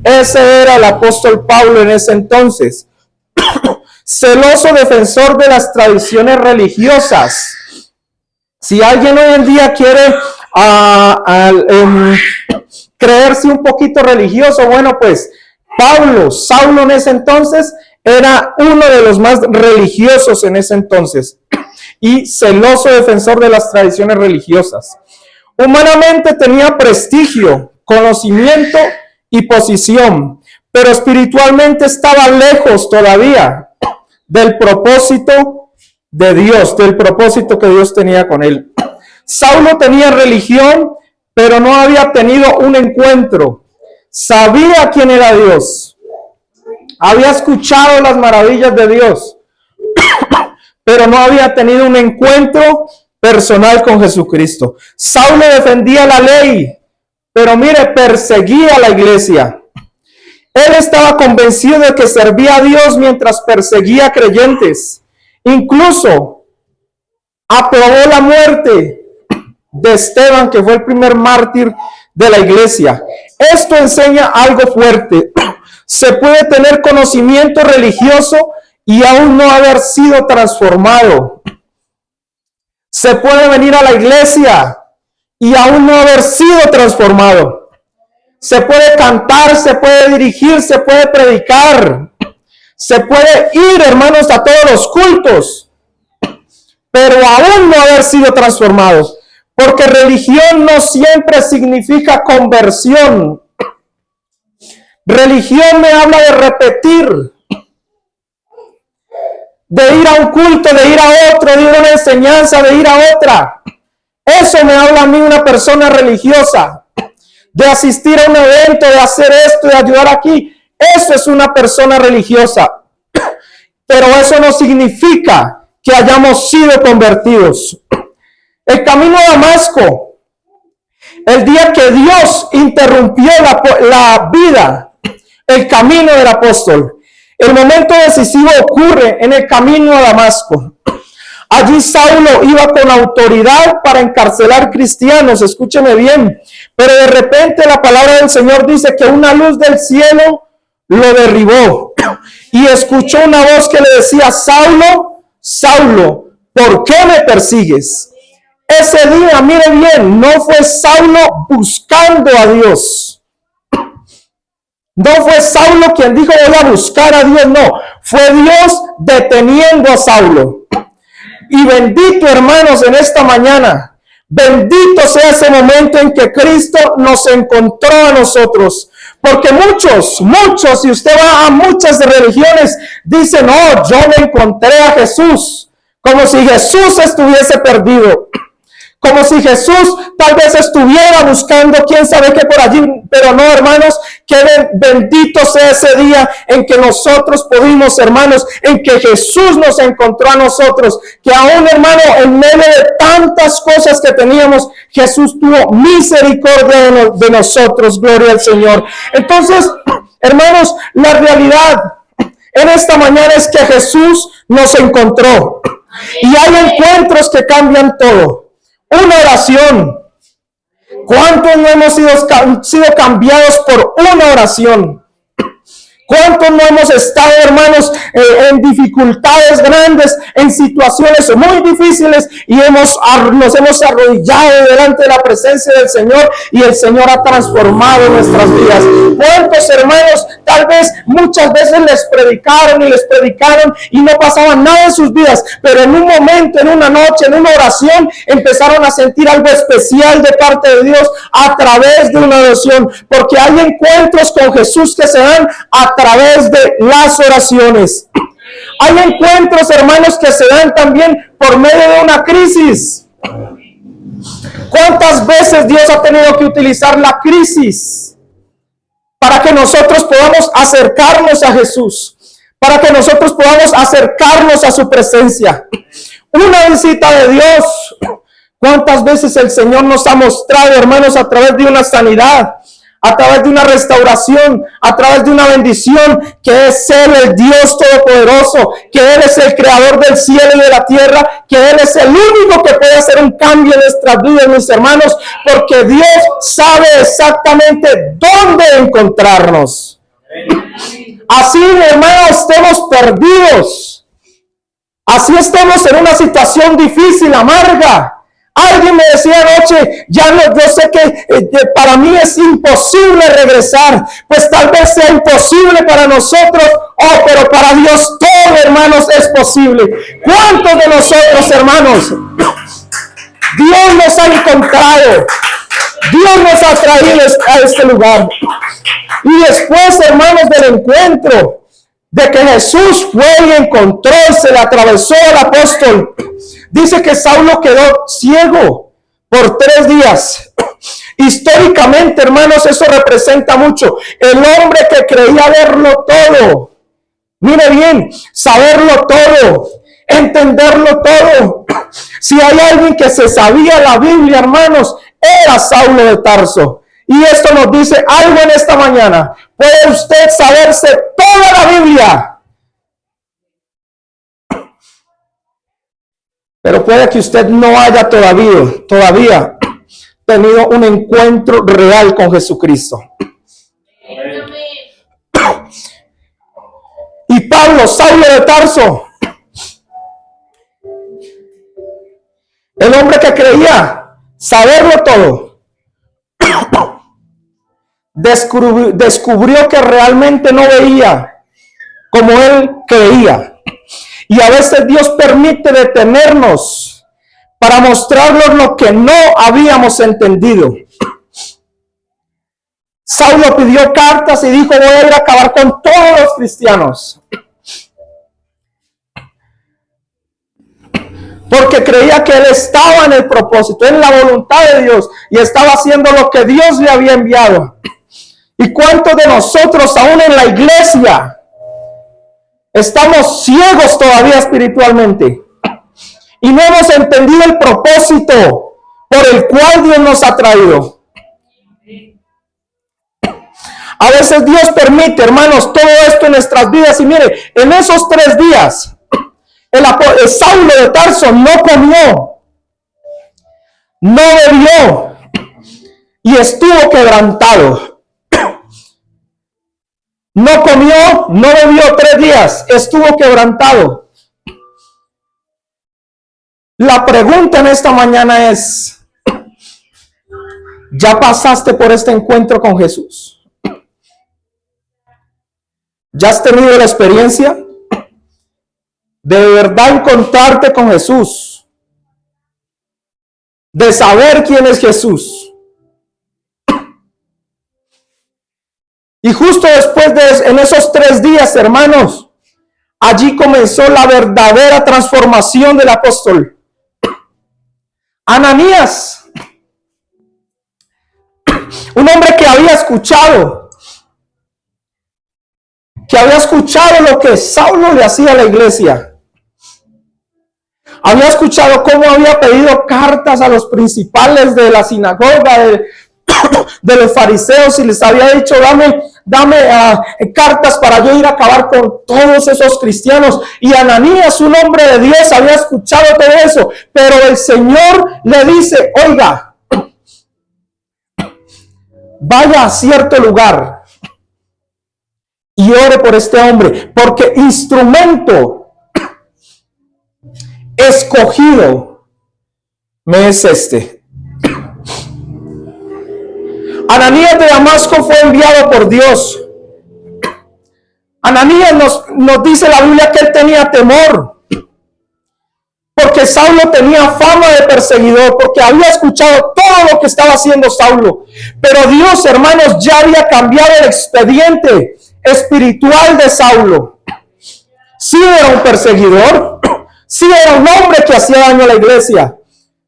Ese era el apóstol Pablo en ese entonces. Celoso defensor de las tradiciones religiosas. Si alguien hoy en día quiere creerse un poquito religioso, bueno, pues Saulo en ese entonces era uno de los más religiosos en ese entonces y celoso defensor de las tradiciones religiosas. Humanamente tenía prestigio, conocimiento y posición, pero espiritualmente estaba lejos todavía del propósito de Dios, del propósito que Dios tenía con él. Saulo tenía religión, pero no había tenido un encuentro. Sabía quién era Dios. Había escuchado las maravillas de Dios, pero no había tenido un encuentro personal con Jesucristo. Saulo defendía la ley, pero mire, perseguía a la iglesia. Él estaba convencido de que servía a Dios mientras perseguía a creyentes. Incluso aprobó la muerte de Esteban, que fue el primer mártir de la iglesia. Esto enseña algo fuerte. Se puede tener conocimiento religioso y aún no haber sido transformado. Se puede venir a la iglesia y aún no haber sido transformado. Se puede cantar, se puede dirigir, se puede predicar. Se puede ir, hermanos, a todos los cultos, pero aún no haber sido transformados. Porque religión no siempre significa conversión. Religión me habla de repetir, de ir a un culto, de ir a otro, de ir a una enseñanza, de ir a otra. Eso me habla a mí una persona religiosa. De asistir a un evento, de hacer esto, de ayudar aquí. Eso es una persona religiosa. Pero eso no significa que hayamos sido convertidos. El camino a Damasco, el día que Dios interrumpió la vida, el camino del apóstol, el momento decisivo ocurre en el camino a Damasco. Allí Saulo iba con autoridad para encarcelar cristianos, escúcheme bien, pero de repente la palabra del Señor dice que una luz del cielo lo derribó y escuchó una voz que le decía: Saulo, Saulo, ¿por qué me persigues? Ese día, mire bien, no fue Saulo buscando a Dios. No fue Saulo quien dijo voy a buscar a Dios, no. Fue Dios deteniendo a Saulo. Y bendito, hermanos, en esta mañana, bendito sea ese momento en que Cristo nos encontró a nosotros. Porque muchos, si usted va a muchas religiones, dicen, no, yo me encontré a Jesús. Como si Jesús estuviese perdido. Como si Jesús tal vez estuviera buscando quién sabe qué por allí. Pero no, hermanos, que bendito sea ese día en que nosotros pudimos, hermanos, en que Jesús nos encontró a nosotros. Que aún, hermano, en medio de tantas cosas que teníamos, Jesús tuvo misericordia de nosotros. Gloria al Señor. Entonces, hermanos, la realidad en esta mañana es que Jesús nos encontró. Y hay encuentros que cambian todo. Una oración. ¿Cuántos no hemos sido cambiados por una oración? ¿Cuántos no hemos estado, hermanos, en dificultades grandes, en situaciones muy difíciles y nos hemos arrodillado delante de la presencia del Señor y el Señor ha transformado nuestras vidas? ¿Cuántos, hermanos, tal vez muchas veces les predicaron y no pasaba nada en sus vidas, pero en un momento, en una noche, en una oración, empezaron a sentir algo especial de parte de Dios a través de una oración? Porque hay encuentros con Jesús que se dan a través de las oraciones. Hay encuentros, hermanos, que se dan también por medio de una crisis. ¿Cuántas veces Dios ha tenido que utilizar la crisis para que nosotros podamos acercarnos a Jesús? Para que nosotros podamos acercarnos a su presencia. Una visita de Dios. ¿Cuántas veces el Señor nos ha mostrado, hermanos, a través de una sanidad, a través de una restauración, a través de una bendición, que es Él, el Dios Todopoderoso, que Él es el creador del cielo y de la tierra, que Él es el único que puede hacer un cambio en nuestras vidas, mis hermanos, porque Dios sabe exactamente dónde encontrarnos. Así, hermanos, estemos perdidos. Así estemos en una situación difícil, amarga. Alguien me decía anoche, ya no, yo sé que para mí es imposible regresar. Pues tal vez sea imposible para nosotros, pero para Dios todo, hermanos, es posible. ¿Cuántos de nosotros, hermanos, Dios nos ha encontrado? Dios nos ha traído a este lugar. Y después, hermanos, del encuentro, de que Jesús fue y encontró y se le atravesó al apóstol, dice que Saulo quedó ciego por 3 días. Históricamente, hermanos, eso representa mucho. El hombre que creía verlo todo. Mire bien, saberlo todo, entenderlo todo. Si hay alguien que se sabía la Biblia, hermanos, era Saulo de Tarso. Y esto nos dice algo en esta mañana. Puede usted saberse toda la Biblia, pero puede que usted no haya todavía tenido un encuentro real con Jesucristo. Y Pablo, Saulo de Tarso, el hombre que creía saberlo todo, descubrió que realmente no veía como él creía. Y a veces Dios permite detenernos para mostrarnos lo que no habíamos entendido. Saulo pidió cartas y dijo: voy a ir a acabar con todos los cristianos. Porque creía que él estaba en el propósito, en la voluntad de Dios, y estaba haciendo lo que Dios le había enviado. ¿Y cuántos de nosotros, aún en la iglesia, estamos ciegos todavía espiritualmente y no hemos entendido el propósito por el cual Dios nos ha traído? A veces Dios permite, hermanos, todo esto en nuestras vidas. Y mire, en esos 3 días, el Saulo de Tarso no comió, no bebió y estuvo quebrantado. No comió, no bebió 3 días, estuvo quebrantado. La pregunta en esta mañana es: ¿ya pasaste por este encuentro con Jesús? ¿Ya has tenido la experiencia de verdad encontrarte con Jesús? De saber quién es Jesús. Y justo después en esos 3 días, hermanos, allí comenzó la verdadera transformación del apóstol. Ananías, un hombre que había escuchado lo que Saulo le hacía a la iglesia. Había escuchado cómo había pedido cartas a los principales de la sinagoga, de los fariseos, y les había dicho: dame cartas para yo ir a acabar con todos esos cristianos. Y Ananías, un hombre de Dios, había escuchado todo eso, pero el Señor le dice: oiga, vaya a cierto lugar y ore por este hombre, porque instrumento escogido me es este. Ananías de Damasco fue enviado por Dios. Ananías nos dice la Biblia que él tenía temor, porque Saulo tenía fama de perseguidor, porque había escuchado todo lo que estaba haciendo Saulo. Pero Dios, hermanos, ya había cambiado el expediente espiritual de Saulo. Sí era un perseguidor, sí era un hombre que hacía daño a la iglesia,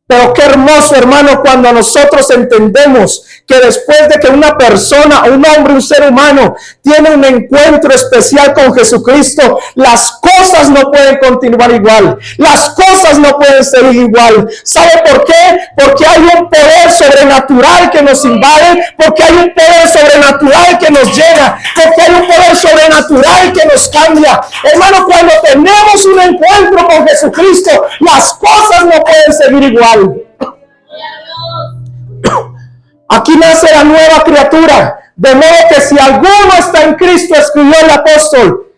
Pero qué hermoso, hermano, cuando nosotros entendemos que después de que una persona, un hombre, un ser humano tiene un encuentro especial con Jesucristo, las cosas no pueden continuar igual. Las cosas no pueden seguir igual. ¿Sabe por qué? Porque hay un poder sobrenatural que nos invade, porque hay un poder sobrenatural que nos llena, porque hay un poder sobrenatural que nos cambia. Hermano, cuando tenemos un encuentro con Jesucristo, las cosas no pueden seguir igual. Aquí nace la nueva criatura, de modo que si alguno está en Cristo, escribió el apóstol,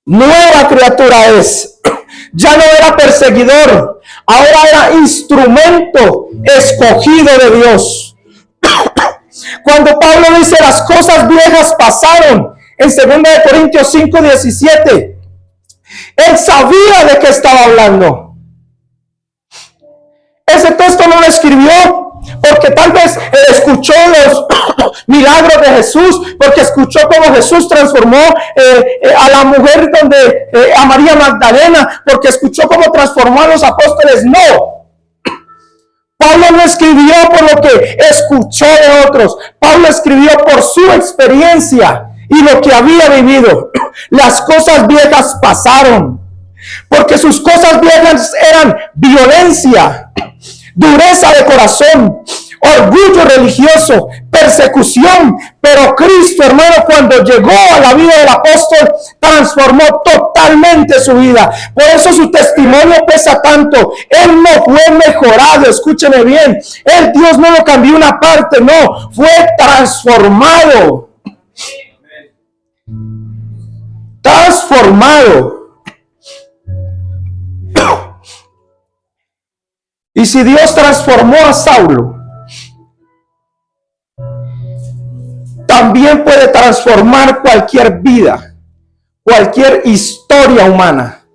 nueva criatura es. Ya no era perseguidor, ahora era instrumento escogido de Dios. Cuando Pablo dice las cosas viejas pasaron, en 2 Corintios 5:17, él sabía de qué estaba hablando. Ese texto no lo escribió porque tal vez escuchó los milagros de Jesús, porque escuchó cómo Jesús transformó a la mujer a María Magdalena, porque escuchó cómo transformó a los apóstoles. No. Pablo no escribió por lo que escuchó de otros. Pablo escribió por su experiencia y lo que había vivido. Las cosas viejas pasaron, porque sus cosas viejas eran violencia, dureza de corazón, orgullo religioso, persecución. Pero Cristo, hermano, cuando llegó a la vida del apóstol, transformó totalmente su vida. Por eso su testimonio pesa tanto. Él no fue mejorado, escúcheme bien. Dios no lo cambió una parte, no, fue transformado. Transformado. Y si Dios transformó a Saulo, también puede transformar cualquier vida, cualquier historia humana.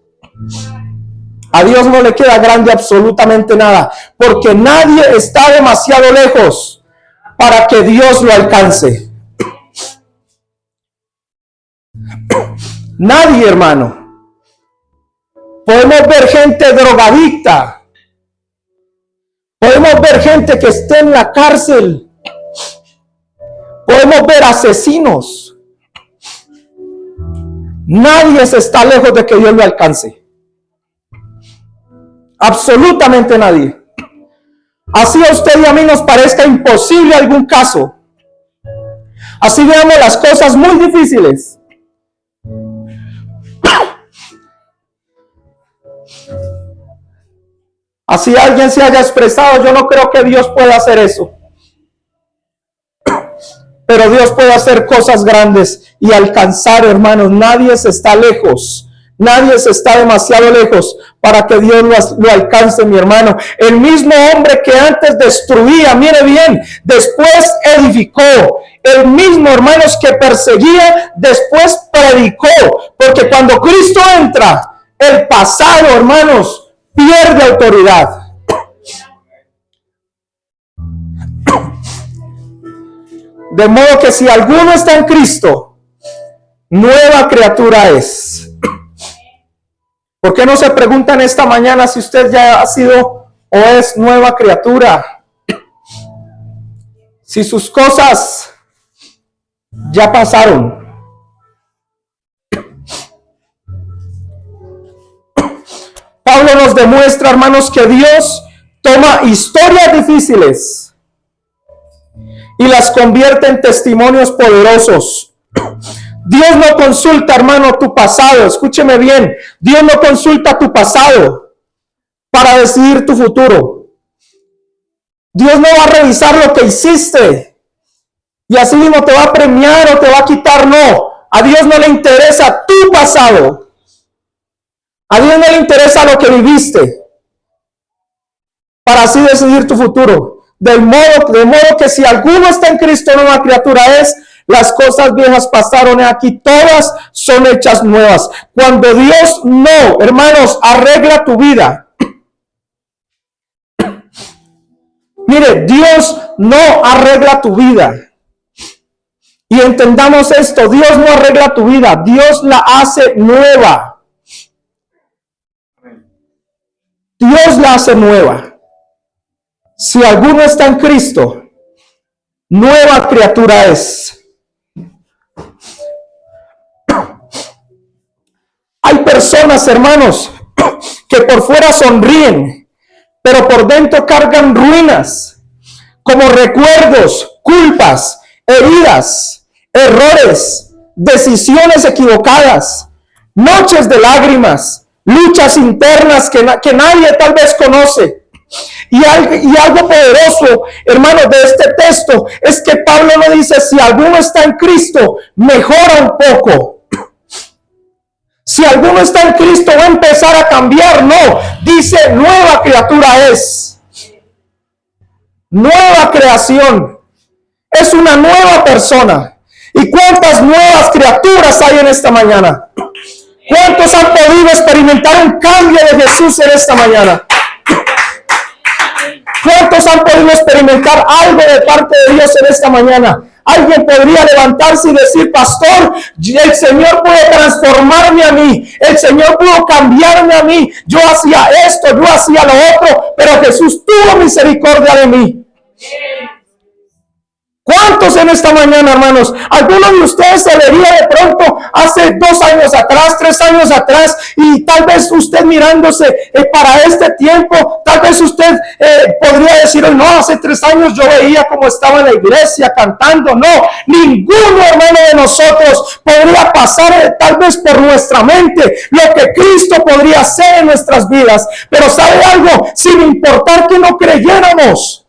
A Dios no le queda grande absolutamente nada, porque nadie está demasiado lejos para que Dios lo alcance. Nadie, hermano. Podemos ver gente drogadicta. Podemos ver gente que esté en la cárcel. Podemos ver asesinos. Nadie se está lejos de que Dios lo alcance. Absolutamente nadie. Así a usted y a mí nos parezca imposible algún caso. Así veamos las cosas muy difíciles. Así alguien se haya expresado, yo no creo que Dios pueda hacer eso. Pero Dios puede hacer cosas grandes y alcanzar, hermanos. Nadie se está lejos. Nadie se está demasiado lejos para que Dios lo alcance, mi hermano. El mismo hombre que antes destruía, mire bien, después edificó. El mismo, hermanos, que perseguía, después predicó. Porque cuando Cristo entra, el pasado, hermanos, pierde autoridad. De modo que si alguno está en Cristo, nueva criatura es. ¿Por qué no se preguntan esta mañana si usted ya ha sido o es nueva criatura? Si sus cosas ya pasaron. Pablo nos demuestra, hermanos, que Dios toma historias difíciles y las convierte en testimonios poderosos. Dios no consulta, hermano, tu pasado. Escúcheme bien. Dios no consulta tu pasado para decidir tu futuro. Dios no va a revisar lo que hiciste y así mismo te va a premiar o te va a quitar. No. A Dios no le interesa tu pasado. A Dios no le interesa lo que viviste para así decidir tu futuro. De modo que si alguno está en Cristo, nueva criatura es. Las cosas viejas pasaron, y aquí todas son hechas nuevas. Cuando Dios no, hermanos, arregla tu vida. Mire, Dios no arregla tu vida. Y entendamos esto, Dios no arregla tu vida, Dios la hace nueva. Dios la hace nueva. Si alguno está en Cristo, nueva criatura es. Hay personas, hermanos, que por fuera sonríen, pero por dentro cargan ruinas, como recuerdos, culpas, heridas, errores, decisiones equivocadas, noches de lágrimas, luchas internas que nadie tal vez conoce. Y algo poderoso, hermanos, de este texto es que Pablo no dice: si alguno está en Cristo, mejora un poco. Si alguno está en Cristo, va a empezar a cambiar. No, dice: nueva criatura es. Nueva creación. Es una nueva persona. ¿Y cuántas nuevas criaturas hay en esta mañana? ¿Cuántos han podido experimentar un cambio de Jesús en esta mañana? ¿Cuántos han podido experimentar algo de parte de Dios en esta mañana? Alguien podría levantarse y decir: pastor, el Señor pudo transformarme a mí, el Señor pudo cambiarme a mí, yo hacía esto, yo hacía lo otro, pero Jesús tuvo misericordia de mí. ¿Cuántos en esta mañana, hermanos? Algunos de ustedes se vería de pronto hace 2 años atrás, 3 años atrás, y tal vez usted mirándose para este tiempo, tal vez usted podría decir: no, hace 3 años yo veía cómo estaba en la iglesia cantando. No, ninguno, hermano, de nosotros podría pasar tal vez por nuestra mente lo que Cristo podría hacer en nuestras vidas. Pero ¿sabe algo? Sin importar que no creyéramos,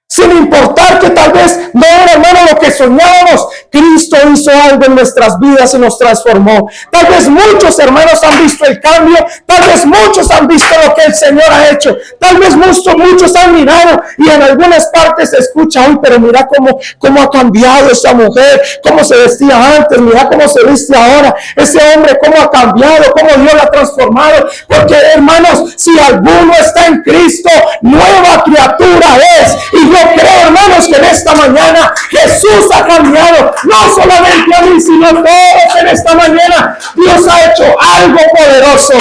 sin importar que tal vez no era, hermano, lo que soñábamos, Cristo hizo algo en nuestras vidas y nos transformó. Tal vez muchos hermanos han visto el cambio, tal vez muchos han visto lo que el Señor ha hecho, tal vez muchos han mirado y en algunas partes se escucha: uy, pero mira cómo ha cambiado esa mujer, cómo se vestía antes, mira cómo se viste ahora, ese hombre cómo ha cambiado, cómo Dios lo ha transformado. Porque, hermanos, si alguno está en Cristo, nueva criatura es. Y yo creo, hermanos, que en esta mañana Jesús ha cambiado, no solamente a mí, sino a todos en esta mañana. Dios ha hecho algo poderoso.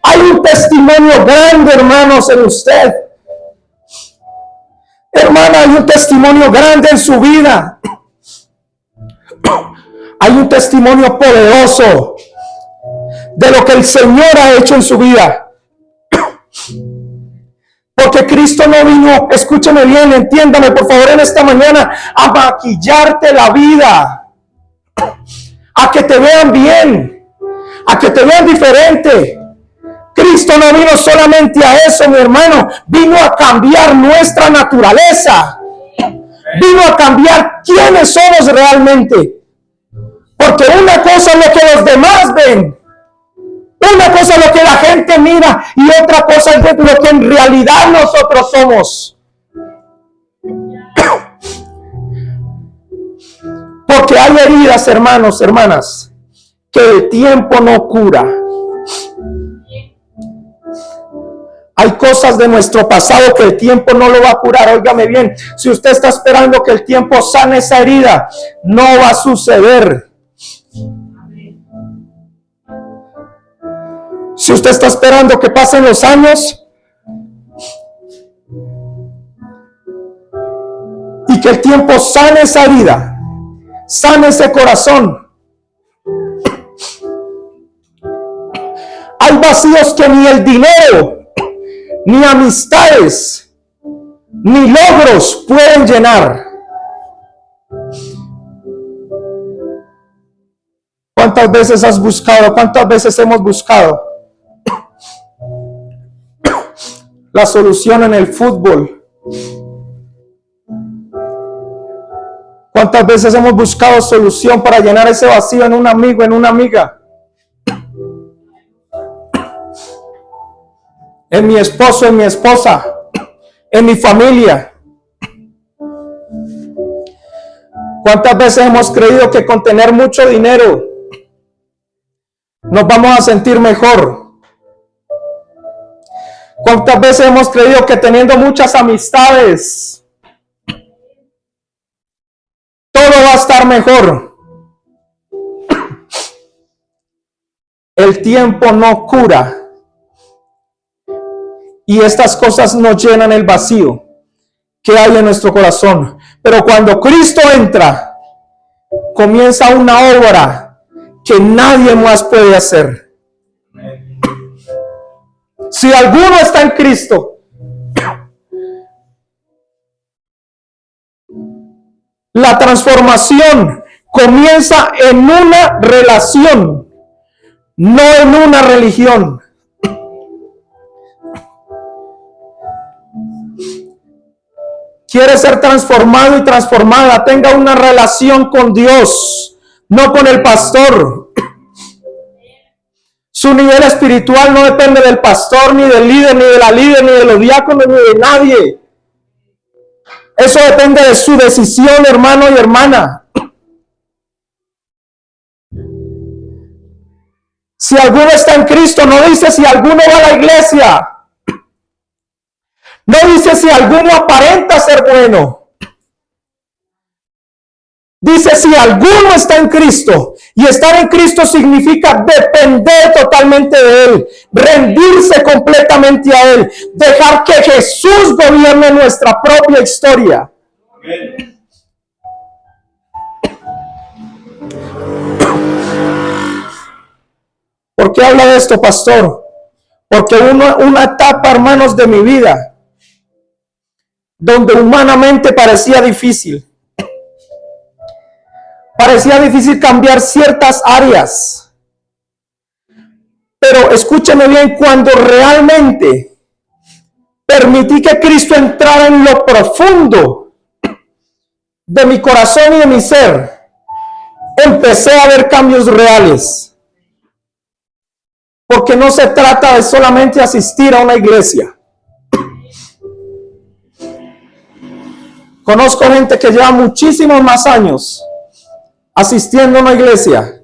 Hay un testimonio grande, hermanos, en usted. Hermana, hay un testimonio grande en su vida. Hay un testimonio poderoso de lo que el Señor ha hecho en su vida. Porque Cristo no vino, escúchame bien, entiéndame por favor en esta mañana, a maquillarte la vida, a que te vean bien, a que te vean diferente. Cristo no vino solamente a eso, mi hermano, vino a cambiar nuestra naturaleza, vino a cambiar quiénes somos realmente. Porque una cosa es lo que los demás ven, una cosa es lo que la gente mira y otra cosa es lo que en realidad nosotros somos. Porque hay heridas, hermanos, hermanas, que el tiempo no cura. Hay cosas de nuestro pasado que el tiempo no lo va a curar. Óigame bien, si usted está esperando que el tiempo sane esa herida, no va a suceder. Si usted está esperando que pasen los años y que el tiempo sane esa herida, sane ese corazón, hay vacíos que ni el dinero, ni amistades, ni logros pueden llenar. ¿Cuántas veces has buscado? ¿Cuántas veces hemos buscado la solución en el fútbol? ¿Cuántas veces hemos buscado solución para llenar ese vacío en un amigo, en una amiga? En mi esposo, en mi esposa, en mi familia. ¿Cuántas veces hemos creído que con tener mucho dinero nos vamos a sentir mejor? ¿Cuántas veces hemos creído que teniendo muchas amistades todo va a estar mejor? El tiempo no cura. Y estas cosas no llenan el vacío que hay en nuestro corazón. Pero cuando Cristo entra, comienza una obra que nadie más puede hacer. Si alguno está en Cristo, la transformación comienza en una relación, no en una religión. Quiere ser transformado y transformada, tenga una relación con Dios, no con el pastor. Su nivel espiritual no depende del pastor, ni del líder, ni de la líder, ni de los diáconos, ni de nadie. Eso depende de su decisión, hermano y hermana. Si alguno está en Cristo, no dice si alguno va a la iglesia. No dice si alguno aparenta ser bueno. Dice si alguno está en Cristo. Y estar en Cristo significa depender totalmente de Él. Rendirse completamente a Él. Dejar que Jesús gobierne nuestra propia historia. Amén. ¿Por qué habla de esto, pastor? Porque una etapa, hermanos, de mi vida, donde humanamente parecía difícil cambiar ciertas áreas. Pero escúchame bien, cuando realmente permití que Cristo entrara en lo profundo de mi corazón y de mi ser, empecé a ver cambios reales. Porque no se trata de solamente asistir a una iglesia. Conozco gente que lleva muchísimos más años asistiendo a una iglesia.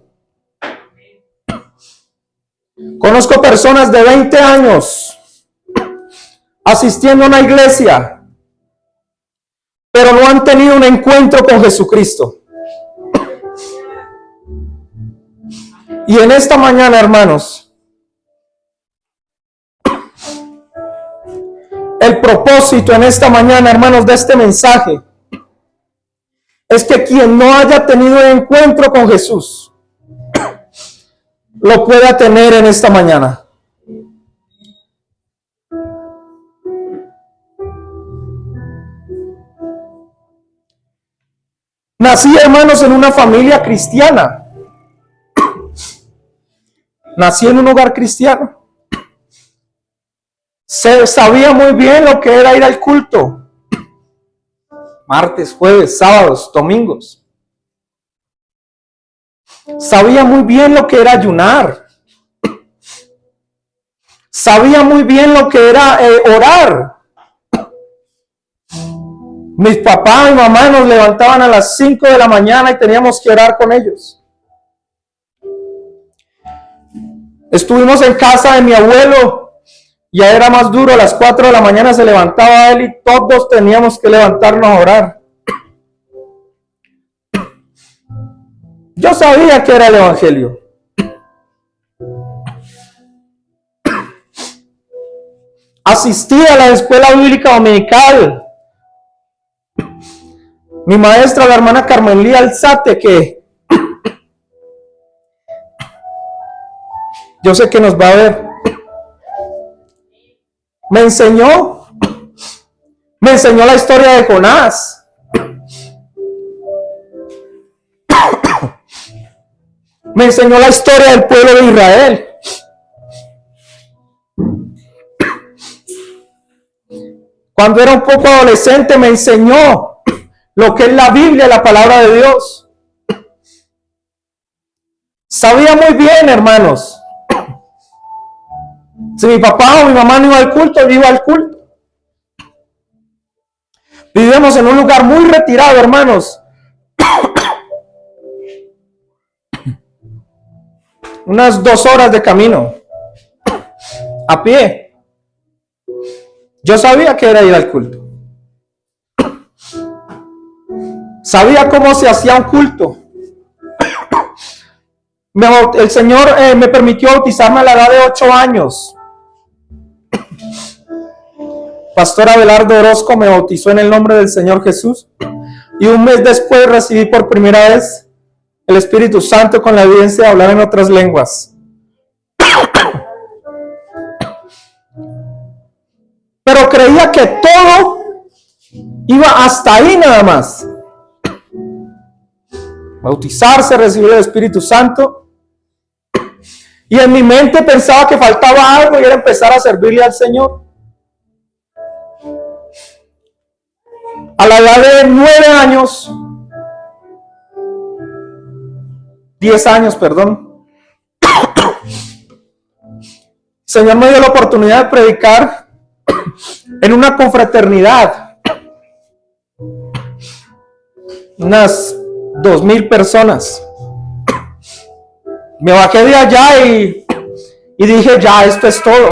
Conozco personas de 20 años asistiendo a una iglesia, pero no han tenido un encuentro con Jesucristo. Y en esta mañana, hermanos, el propósito en esta mañana, hermanos, de este mensaje es que quien no haya tenido un encuentro con Jesús lo pueda tener en esta mañana. Nací, hermanos, en una familia cristiana. Nací en un hogar cristiano. Sabía muy bien lo que era ir al culto. Martes, jueves, sábados, domingos. Sabía muy bien lo que era ayunar. Sabía muy bien lo que era orar. Mis papás y mamá nos levantaban a las 5 de la mañana y teníamos que orar con ellos. Estuvimos en casa de mi abuelo. Ya era más duro, a las 4 de la mañana se levantaba él y todos teníamos que levantarnos a orar. Yo sabía que era el evangelio. Asistí a la escuela bíblica dominical. Mi maestra, la hermana Carmen Lía Alzate, que yo sé que nos va a ver, me enseñó la historia de Jonás. Me enseñó la historia del pueblo de Israel. Cuando era un poco adolescente me enseñó lo que es la Biblia, la palabra de Dios. Sabía muy bien, hermanos. Si mi papá o mi mamá no iba al culto, yo iba al culto. Vivíamos en un lugar muy retirado, hermanos. Unas 2 horas de camino. A pie. Yo sabía que era ir al culto. Sabía cómo se hacía un culto. El Señor me permitió bautizarme a la edad de 8 años. Pastor Abelardo Orozco me bautizó en el nombre del Señor Jesús. Y un mes después recibí por primera vez el Espíritu Santo con la evidencia de hablar en otras lenguas. Pero creía que todo iba hasta ahí nada más. Bautizarse, recibir el Espíritu Santo. Y en mi mente pensaba que faltaba algo y era empezar a servirle al Señor. A la edad de 9 años, 10 años, perdón, el Señor me dio la oportunidad de predicar en una confraternidad. Unas 2,000 personas. Me bajé de allá y dije, ya, esto es todo.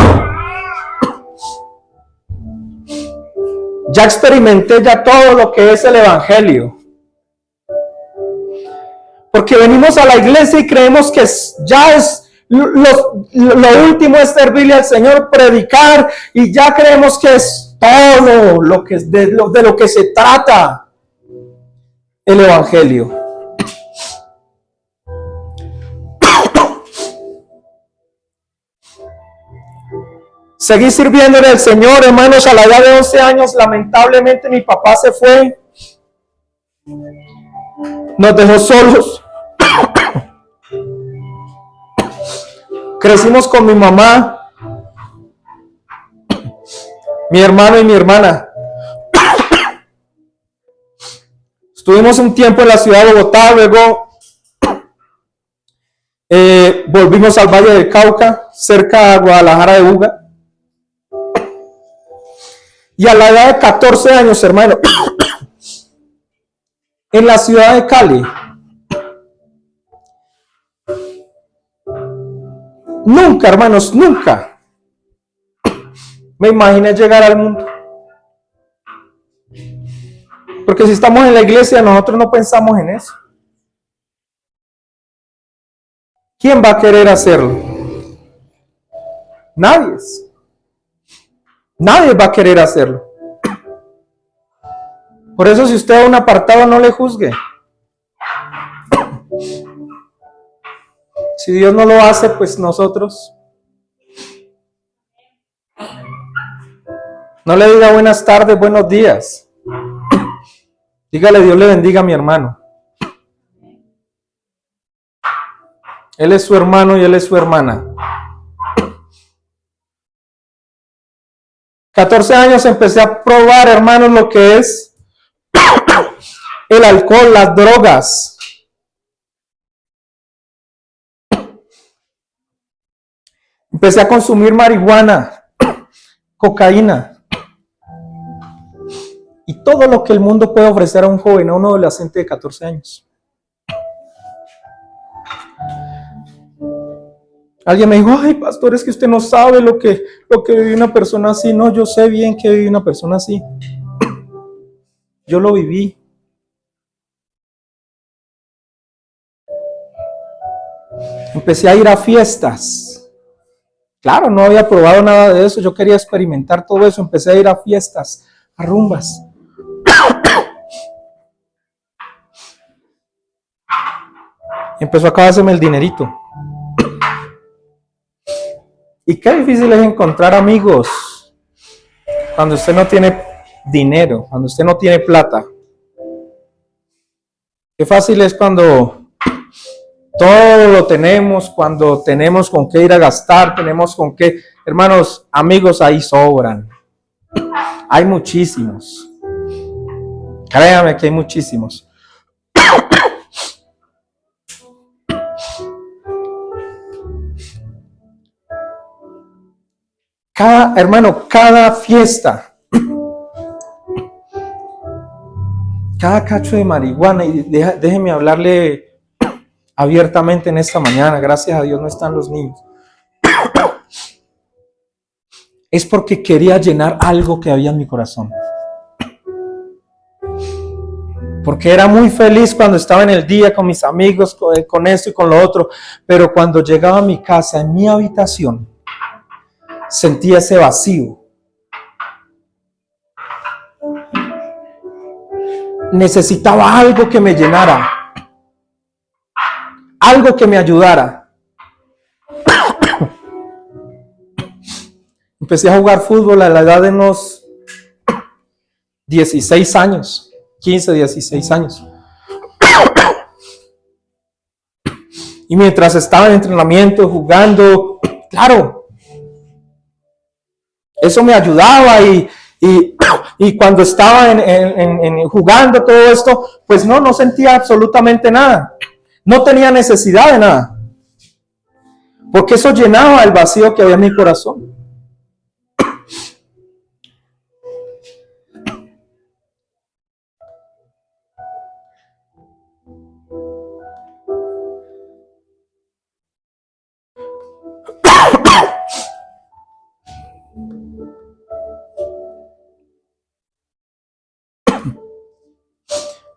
Ya experimenté ya todo lo que es el Evangelio. Porque venimos a la iglesia y creemos que ya es lo último es servirle al Señor, predicar, y ya creemos que es todo lo que de lo que se trata el Evangelio. Seguí sirviéndole al Señor, hermanos. A la edad de 11 años, lamentablemente, mi papá se fue. Nos dejó solos. Crecimos con mi mamá, mi hermano y mi hermana. Estuvimos un tiempo en la ciudad de Bogotá, luego volvimos al Valle del Cauca, cerca de Guadalajara de Buga. Y a la edad de 14 años, hermano, en la ciudad de Cali, nunca, hermanos, nunca me imaginé llegar al mundo. Porque si estamos en la iglesia, nosotros no pensamos en eso. ¿Quién va a querer hacerlo? Nadie. Nadie va a querer hacerlo. Por eso, si usted va a un apartado, no le juzgue. Si Dios no lo hace, pues nosotros. No le diga buenas tardes, buenos días. Dígale Dios le bendiga a mi hermano. Él es su hermano y él es su hermana. 14 años empecé a probar, hermanos, lo que es el alcohol, las drogas. Empecé a consumir marihuana, cocaína y todo lo que el mundo puede ofrecer a un joven, a un adolescente de 14 años. Alguien me dijo, ay, pastor, es que usted no sabe lo que vive una persona así. No, yo sé bien que vive una persona así. Yo lo viví. Empecé a ir a fiestas. Claro, no había probado nada de eso. Yo quería experimentar todo eso. Empecé a ir a fiestas, a rumbas. Empezó a acabárseme el dinerito. Y qué difícil es encontrar amigos cuando usted no tiene dinero, cuando usted no tiene plata. Qué fácil es cuando todo lo tenemos, cuando tenemos con qué ir a gastar, tenemos con qué. Hermanos, amigos ahí sobran. Hay muchísimos. Créame que hay muchísimos. Cada fiesta, cada cacho de marihuana, y déjeme hablarle abiertamente en esta mañana, gracias a Dios no están los niños, es porque quería llenar algo que había en mi corazón. porque era muy feliz cuando estaba en el día con mis amigos, con esto y con lo otro, pero cuando llegaba a mi casa, en mi habitación, sentía ese vacío. Necesitaba algo que me llenara, algo que me ayudara. Empecé a jugar fútbol a la edad de unos 16 años, 15, 16 años. Y mientras estaba en entrenamiento, jugando, claro, eso me ayudaba y cuando estaba jugando todo esto, pues no sentía absolutamente nada. No tenía necesidad de nada. Porque eso llenaba el vacío que había en mi corazón.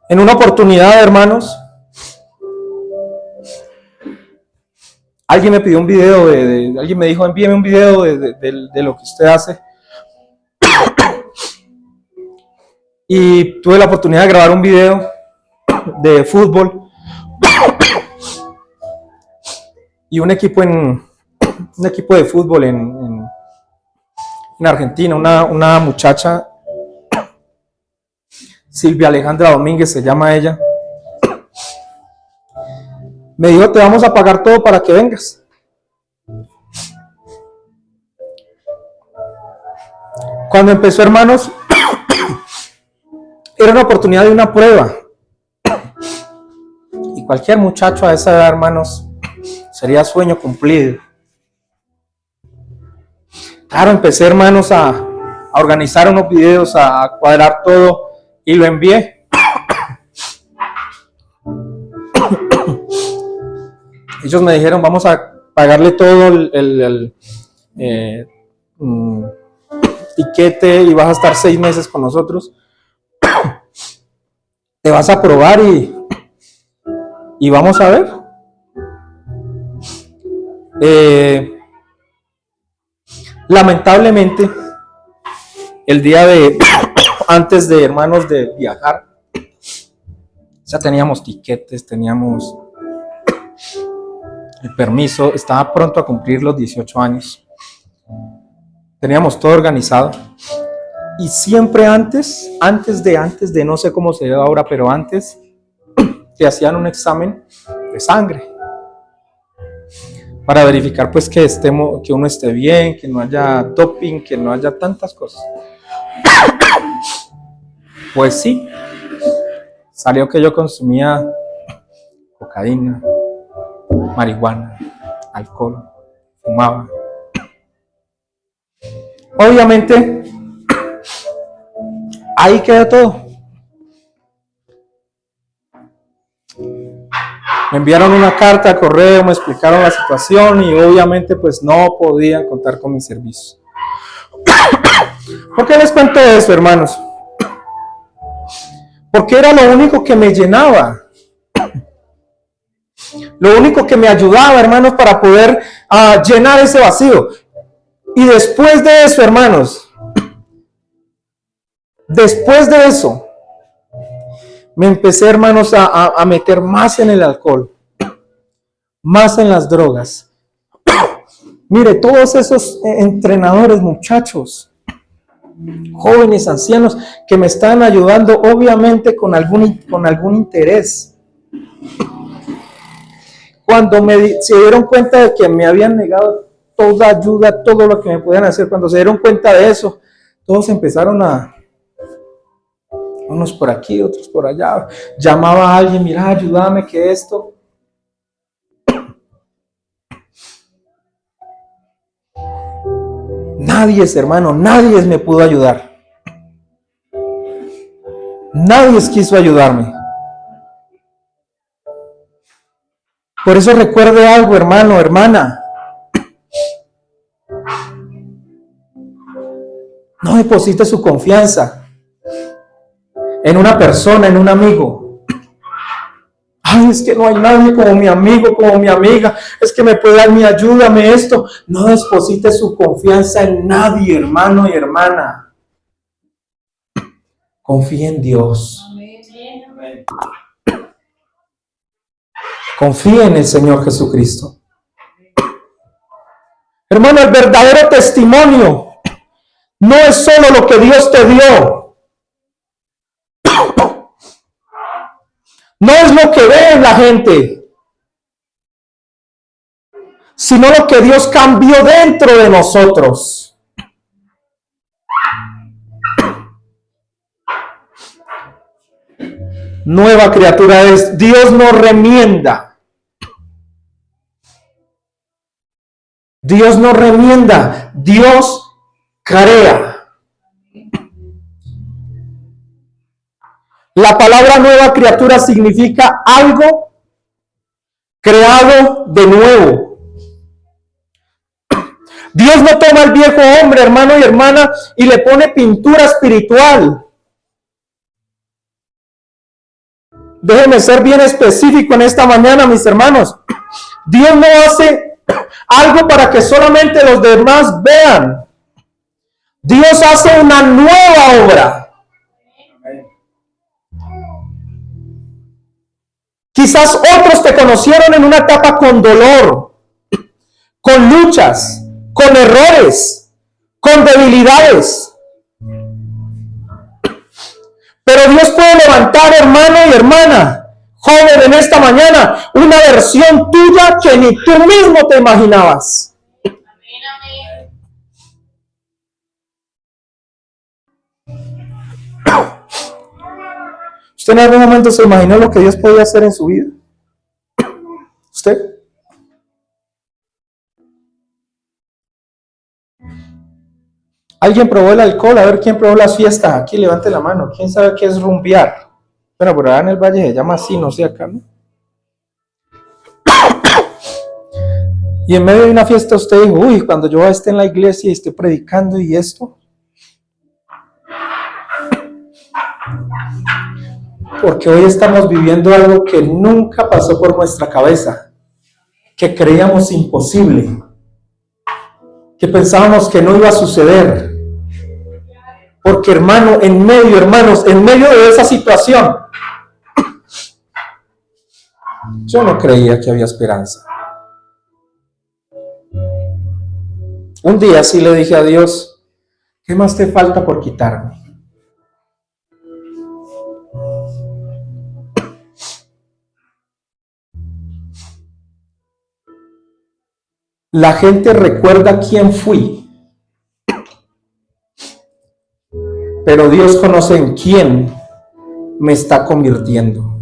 En una oportunidad, hermanos, alguien me pidió un video, alguien me dijo, envíeme un video de lo que usted hace. Y tuve la oportunidad de grabar un video de fútbol. Y un equipo de fútbol en Argentina, una muchacha, Silvia Alejandra Domínguez se llama ella, me dijo, te vamos a pagar todo para que vengas. Cuando empezó, hermanos, era una oportunidad de una prueba. Y cualquier muchacho a esa edad, hermanos, sería sueño cumplido. Claro, empecé, hermanos, a organizar unos videos, a cuadrar todo y lo envié. Ellos me dijeron, vamos a pagarle todo el tiquete y vas a estar 6 meses con nosotros. Te vas a probar y vamos a ver. Lamentablemente, el día antes de, hermanos, de viajar, ya teníamos tiquetes, teníamos el permiso, estaba pronto a cumplir los 18 años. Teníamos todo organizado. Y siempre antes de, no sé cómo se ve ahora, pero antes, te hacían un examen de sangre para verificar pues que uno esté bien, que no haya doping, que no haya tantas cosas. Pues sí, salió que yo consumía cocaína, marihuana, alcohol, fumaba. Obviamente, ahí queda todo. Me enviaron una carta a correo, me explicaron la situación y obviamente pues no podían contar con mis servicios. ¿Por qué les cuento eso, hermanos? Porque era lo único que me llenaba. Lo único que me ayudaba, hermanos, para poder llenar ese vacío. Y después de eso, hermanos, después de eso, me empecé, hermanos, a meter más en el alcohol, más en las drogas. Mire, todos esos entrenadores, muchachos, jóvenes, ancianos, que me estaban ayudando, obviamente con algún interés. Cuando se dieron cuenta de que me habían negado toda ayuda, todo lo que me podían hacer, cuando se dieron cuenta de eso, todos empezaron unos por aquí, otros por allá. Llamaba a alguien, mira, ayúdame, que esto. Nadie, hermano, nadie me pudo ayudar. Nadie quiso ayudarme. Por eso recuerde algo, hermano, hermana. No deposite su confianza en una persona, en un amigo. Ay, es que no hay nadie como mi amigo, como mi amiga. Es que me puede dar mi ayuda, me esto. No deposite su confianza en nadie, hermano y hermana. Confíe en Dios. Confíe en el Señor Jesucristo. Hermano, el verdadero testimonio no es solo lo que Dios te dio. No es lo que ve en la gente, sino lo que Dios cambió dentro de nosotros. Nueva criatura es. Dios no remienda. Dios no remienda. Dios crea. La palabra nueva criatura significa algo creado de nuevo. Dios no toma al viejo hombre, hermano y hermana, y le pone pintura espiritual. Déjenme ser bien específico en esta mañana, mis hermanos. Dios no hace algo para que solamente los demás vean. Dios hace una nueva obra. Quizás otros te conocieron en una etapa con dolor, con luchas, con errores, con debilidades. Pero Dios puede levantar, hermano y hermana, joven, en esta mañana, una versión tuya que ni tú mismo te imaginabas. ¿Usted en algún momento se imaginó lo que Dios podía hacer en su vida? ¿Usted? ¿Alguien probó el alcohol? A ver, ¿quién probó las fiestas? Aquí levante la mano. ¿Quién sabe qué es rumbear? Bueno, por allá en el valle se llama así, no sé acá, ¿no? Y en medio de una fiesta usted dijo, uy, cuando yo esté en la iglesia y esté predicando y esto. Porque hoy estamos viviendo algo que nunca pasó por nuestra cabeza, que creíamos imposible, que pensábamos que no iba a suceder. Porque hermanos, en medio de esa situación, yo no creía que había esperanza. Un día sí le dije a Dios, ¿qué más te falta por quitarme? La gente recuerda quién fui, pero Dios conoce en quién me está convirtiendo.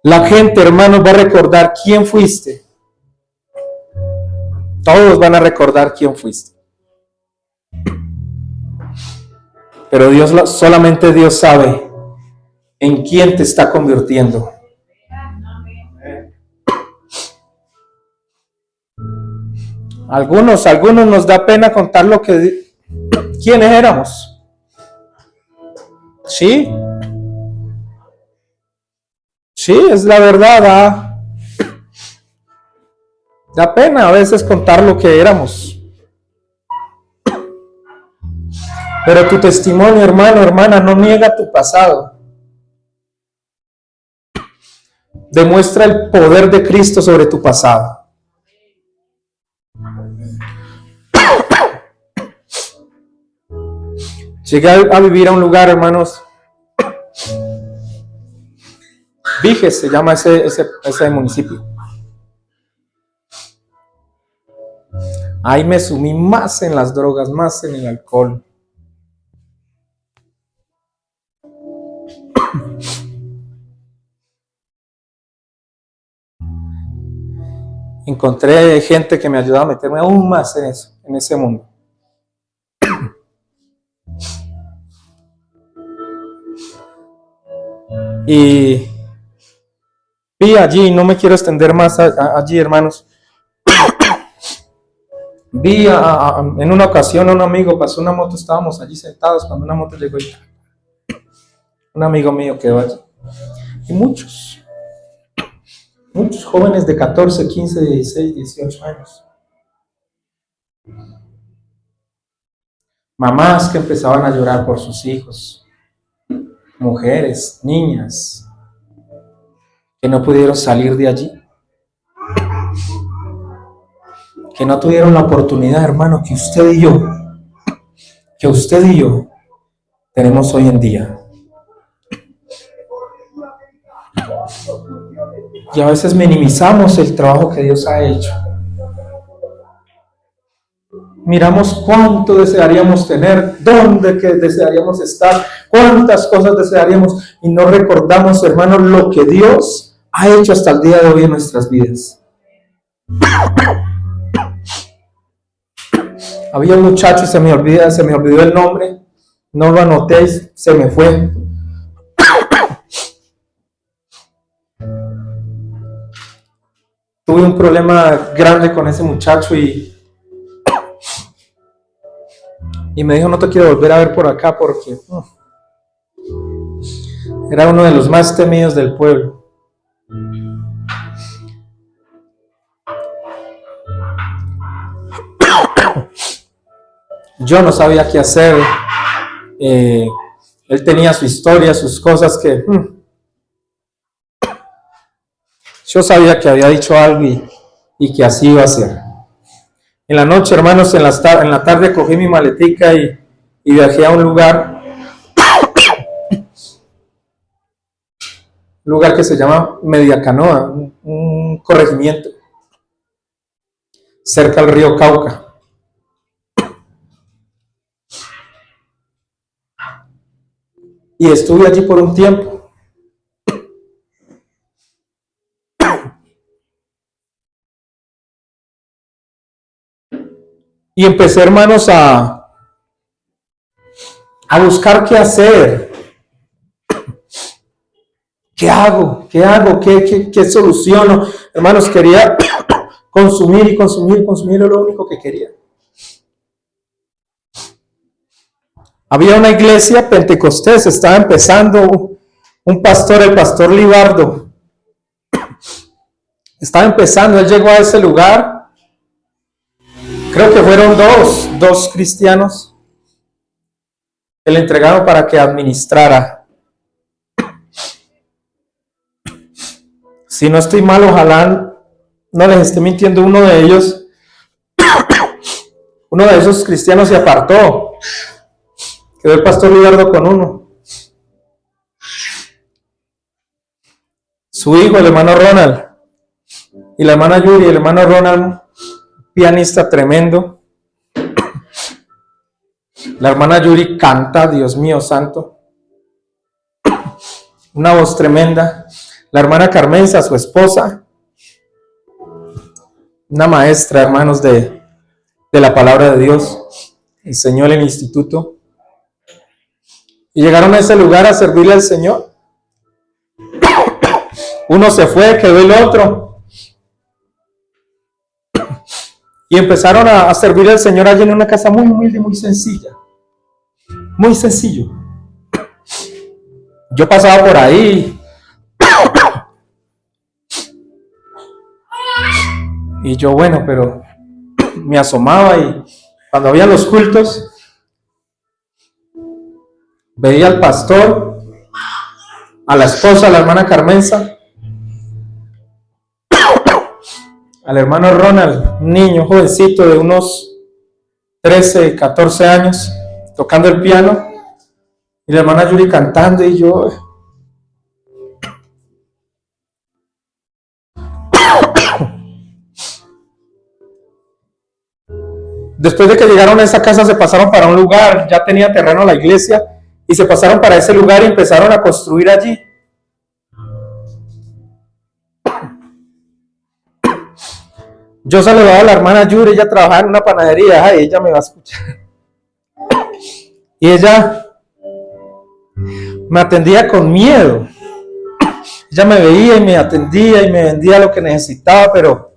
La gente, hermanos, va a recordar quién fuiste. Todos van a recordar quién fuiste. Pero solamente Dios sabe en quién te está convirtiendo. Algunos nos da pena contar quiénes éramos. Sí, es la verdad. Da pena a veces contar lo que éramos. Pero tu testimonio, hermano, hermana, no niega tu pasado. Demuestra el poder de Cristo sobre tu pasado. Llegué a vivir a un lugar, hermanos. Viges se llama ese municipio. Ahí me sumí más en las drogas, más en el alcohol. Encontré gente que me ayudaba a meterme aún más en eso, en ese mundo. Y vi allí, no me quiero extender más allí, hermanos. Vi en una ocasión a un amigo, pasó una moto, estábamos allí sentados cuando una moto llegó y un amigo mío quedó allí. Y muchos jóvenes de 14, 15, 16, 18 años. Mamás que empezaban a llorar por sus hijos. Mujeres, niñas, que no pudieron salir de allí. Que no tuvieron la oportunidad, hermano, que usted y yo tenemos hoy en día. Y a veces minimizamos el trabajo que Dios ha hecho. Miramos cuánto desearíamos tener, dónde que desearíamos estar, cuántas cosas desearíamos y no recordamos, hermanos, lo que Dios ha hecho hasta el día de hoy en nuestras vidas. Había un muchacho y se me olvidó el nombre, no lo anoté, se me fue. Tuve un problema grande con ese muchacho y me dijo, no te quiero volver a ver por acá porque era uno de los más temidos del pueblo. Yo no sabía qué hacer. Él tenía su historia, sus cosas que... Yo sabía que había dicho algo y que así iba a ser. En la noche, hermanos, en la tarde cogí mi maletica y viajé a un lugar que se llama Mediacanoa, un corregimiento cerca al río Cauca. Y estuve allí por un tiempo. Y empecé, hermanos, a buscar qué hacer. ¿Qué hago? ¿Qué soluciono? Hermanos, quería consumir, era lo único que quería. Había una iglesia pentecostés, estaba empezando un pastor, el pastor Libardo. Estaba empezando, él llegó a ese lugar. Creo que fueron dos cristianos que le entregaron para que administrara. Si no estoy mal, ojalá no les esté mintiendo, uno de esos cristianos se apartó. Quedó el pastor Libardo con uno. Su hijo, el hermano Ronald, y la hermana Yuri, el hermano Ronald, pianista tremendo. La hermana Yuri canta, Dios mío santo, una voz tremenda. La hermana Carmenza, su esposa, una maestra, hermanos, de la palabra de Dios, enseñó en el instituto. Y llegaron a ese lugar a servirle al Señor. Uno se fue, quedó el otro. Y empezaron a servir al Señor allí en una casa muy humilde, muy sencilla. Muy sencillo. Yo pasaba por ahí. Y yo, bueno, pero me asomaba y cuando había los cultos, veía al pastor, a la esposa, a la hermana Carmenza, al hermano Ronald, un niño jovencito de unos 13, 14 años, tocando el piano, y la hermana Yuri cantando, y yo... Después de que llegaron a esa casa, se pasaron para un lugar, ya tenía terreno la iglesia, y se pasaron para ese lugar y empezaron a construir allí. Yo saludaba a la hermana Yuri, ella trabajaba en una panadería, y ella me va a escuchar. Y ella me atendía con miedo. Ella me veía y me atendía y me vendía lo que necesitaba, pero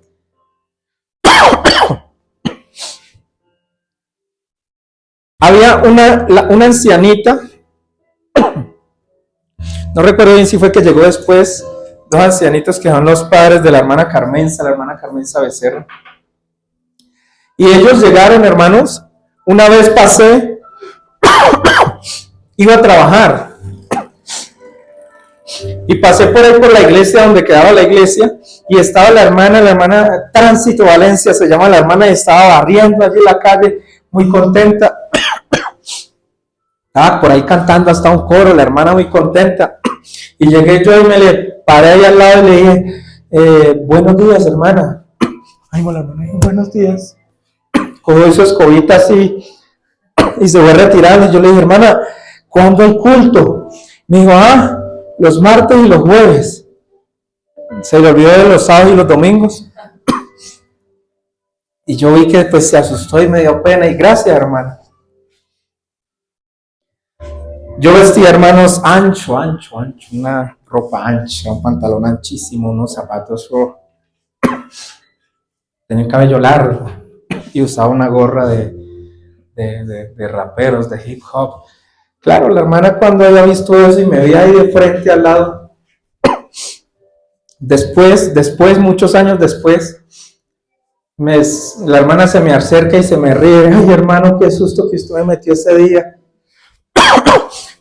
había una ancianita, no recuerdo bien si fue que llegó después, dos ancianitos que son los padres de la hermana Carmenza Becerra. Y ellos llegaron, hermanos. Una vez pasé, iba a trabajar. Y pasé por ahí por la iglesia, donde quedaba la iglesia, y estaba la hermana Tránsito Valencia, se llama la hermana, y estaba barriendo allí la calle, muy contenta. Estaba por ahí cantando hasta un coro, la hermana muy contenta. Y llegué yo y me le paré ahí al lado y le dije, buenos días, hermana. Ay, la hermana dijo, buenos días. Cogió su escobita así y se fue retirando. Y yo le dije, hermana, ¿cuándo hay culto? Me dijo, los martes y los jueves. Se le olvidó de los sábados y los domingos. Y yo vi que pues se asustó y me dio pena. Y gracias, hermana. Yo vestía, hermanos, ancho, una ropa ancha, un pantalón anchísimo, unos zapatos rojos. Tenía el cabello largo y usaba una gorra de raperos, de hip hop. Claro, la hermana cuando había visto eso y me veía ahí de frente al lado, después, muchos años después, la hermana se me acerca y se me ríe. Ay, hermano, qué susto que usted me metió ese día.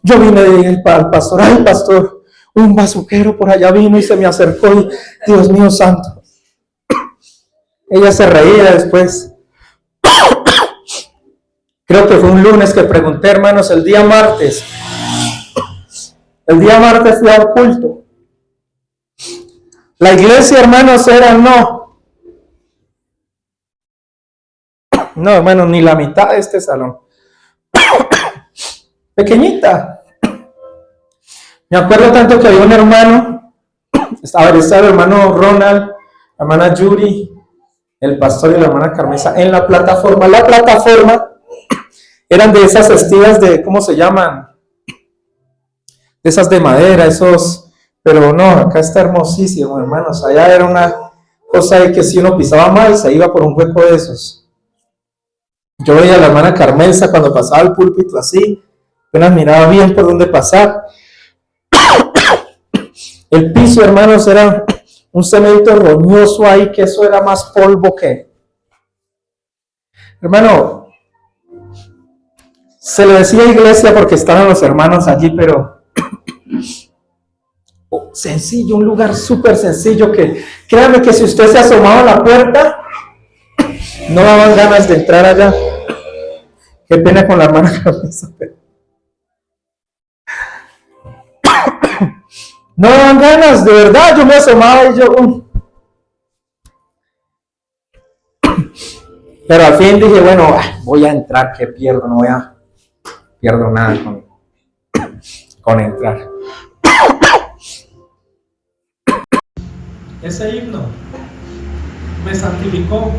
Yo vine y dije al pastor, ay, pastor, un bazuquero por allá vino y se me acercó y, Dios mío santo. Ella se reía después. Creo que fue un lunes que pregunté, hermanos, el día martes fui al culto. La iglesia, hermanos, era no, hermanos, ni la mitad de este salón. Pequeñita. Me acuerdo tanto que había un hermano, estaba el hermano Ronald, la hermana Yuri, el pastor y la hermana Carmenza en la plataforma. La plataforma eran de esas vestidas de, ¿cómo se llaman? De esas de madera, pero no, acá está hermosísimo, hermanos. Allá era una cosa de que si uno pisaba mal, se iba por un hueco de esos. Yo veía a la hermana Carmenza cuando pasaba el púlpito así, apenas miraba bien por dónde pasar. El piso, hermanos, era un cemento roñoso ahí, que eso era más polvo que... Hermano, se le decía iglesia porque estaban los hermanos allí, pero sencillo, un lugar súper sencillo que, créanme que si usted se asomaba a la puerta, no daban ganas de entrar allá. Qué pena con la hermana Carmenza. No daban ganas, de verdad, yo me asomaba y yo... Pero al fin dije, bueno, voy a entrar, ¿qué pierdo? No pierdo nada con entrar. Ese himno me santificó.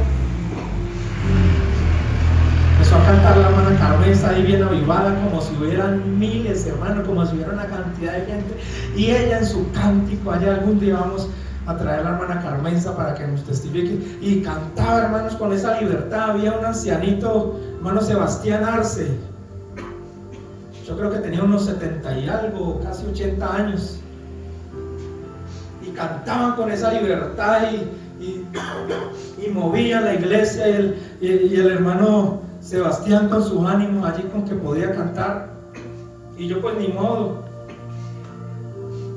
Empezó a cantar la hermana Carmenza ahí bien avivada, como si hubieran miles, hermanos, como si hubiera una cantidad de gente. Y ella en su cántico, allá algún día vamos a traer a la hermana Carmenza para que nos testifique. Y cantaba, hermanos, con esa libertad. Había un ancianito, hermano Sebastián Arce. Yo creo que tenía unos 70 y algo, casi 80 años. Y cantaban con esa libertad y movían la iglesia. Y el hermano Sebastián con sus ánimos allí con que podía cantar. Y yo pues ni modo.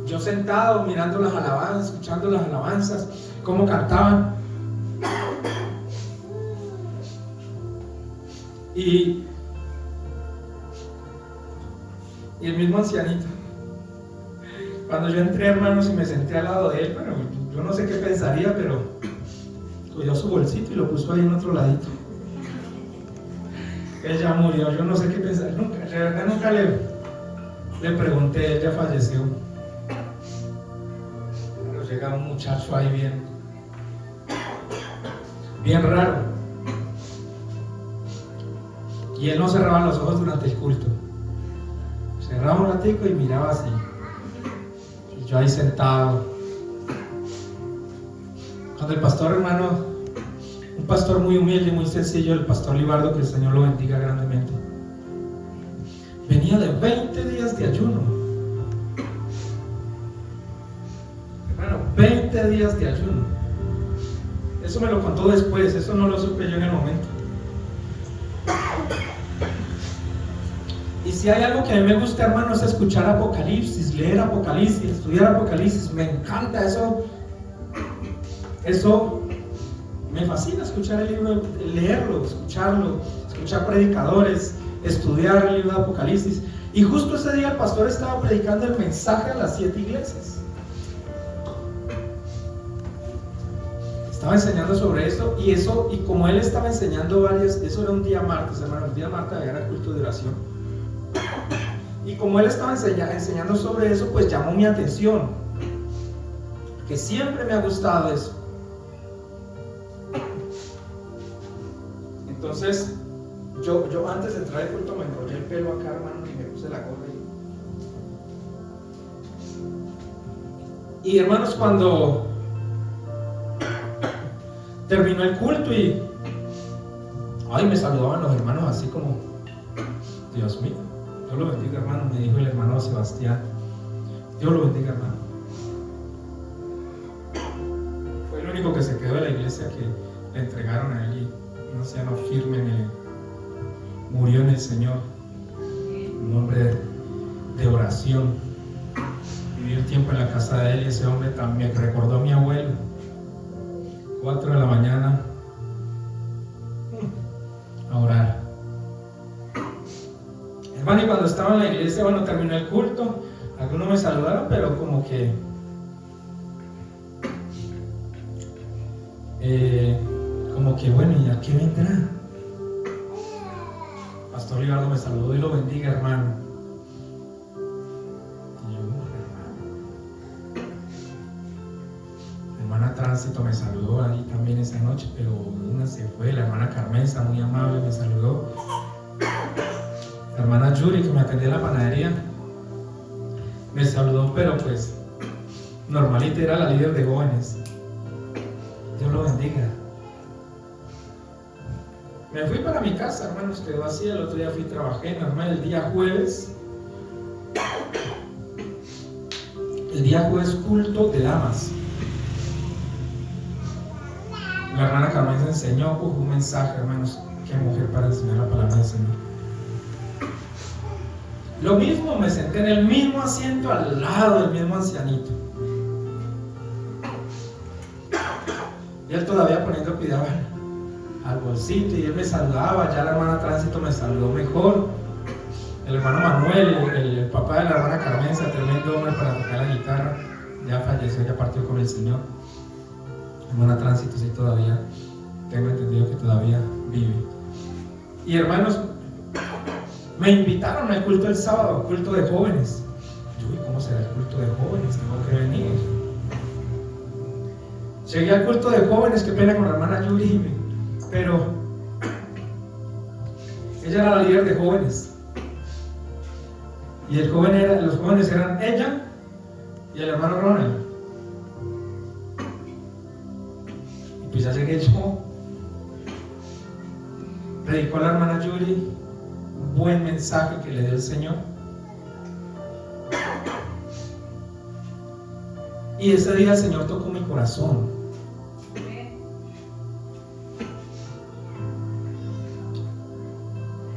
Yo sentado mirando las alabanzas, escuchando las alabanzas, cómo cantaban. Y el mismo ancianito. Cuando yo entré, hermanos, y me senté al lado de él, bueno, yo no sé qué pensaría, pero cogió su bolsito y lo puso ahí en otro ladito. Él ya murió, yo no sé qué pensar, nunca le pregunté, él ya falleció. Pero llega un muchacho ahí bien raro. Y él no cerraba los ojos durante el culto. Cerraba un ratico y miraba así. Y yo ahí sentado. Cuando el pastor, hermano, un pastor muy humilde, muy sencillo, el pastor Libardo, que el Señor lo bendiga grandemente, venía de 20 días de ayuno. 7 días de ayuno. Eso me lo contó después, eso no lo supe yo en el momento. Y si hay algo que a mí me gusta, hermano, es escuchar Apocalipsis, leer Apocalipsis, estudiar Apocalipsis. Me encanta eso. Eso me fascina, escuchar el libro, leerlo, escucharlo, escuchar predicadores, estudiar el libro de Apocalipsis. Y justo ese día el pastor estaba predicando el mensaje a las 7 iglesias. Estaba enseñando sobre eso, y como él estaba enseñando eso era un día martes, hermano. El día martes era culto de oración. Y como él estaba enseñando sobre eso, pues llamó mi atención, que siempre me ha gustado eso. Entonces, yo antes de entrar al culto me enrollé el pelo acá, hermano, y me puse la gorra. Y hermanos, cuando terminó el culto y me saludaban los hermanos así como, Dios mío, Dios lo bendiga, hermano, me dijo el hermano Sebastián. Dios lo bendiga, hermano. Fue el único que se quedó de la iglesia que le entregaron a él, y un anciano firme murió en el Señor, un hombre de oración. Viví un tiempo en la casa de él, y ese hombre también recordó a mi abuelo. 4 de la mañana a orar. Hermano, y cuando estaba en la iglesia, terminó el culto, algunos me saludaron, pero como que bueno, ¿y a qué vendrá? Pastor Libardo me saludó, y lo bendiga, hermano. Y yo, la hermana Tránsito me saludó ahí también esa noche, pero una se fue. La hermana Carmenza, muy amable, me saludó. La hermana Yuri, que me atendía en la panadería, me saludó, pero pues normalita, era la líder de jóvenes. Dios lo bendiga. Me fui para mi casa, hermanos, quedó así. El otro día trabajé normal el día jueves. El día jueves, culto de damas. La hermana Carmen enseñó un mensaje, hermanos. Qué mujer para enseñar la palabra del Señor. Lo mismo, me senté en el mismo asiento al lado del mismo ancianito. Y él todavía poniendo cuidado al bolsito, y él me saludaba. Ya la hermana Tránsito me saludó mejor. El hermano Manuel, el papá de la hermana Carmenza, tremendo hombre para tocar la guitarra, ya falleció, ya partió con el Señor. Hermana Tránsito, sí, todavía tengo entendido que todavía vive. Y hermanos, me invitaron al culto del sábado, culto de jóvenes. Yo, ¿cómo será el culto de jóvenes? Tengo que venir. Llegué al culto de jóvenes, qué pena con la hermana Yuri, pero ella era la líder de jóvenes. Y los jóvenes eran ella y el hermano Ronald. Y pues ya llegué yo. Predicó a la hermana Yuri un buen mensaje que le dio el Señor. Y ese día el Señor tocó mi corazón.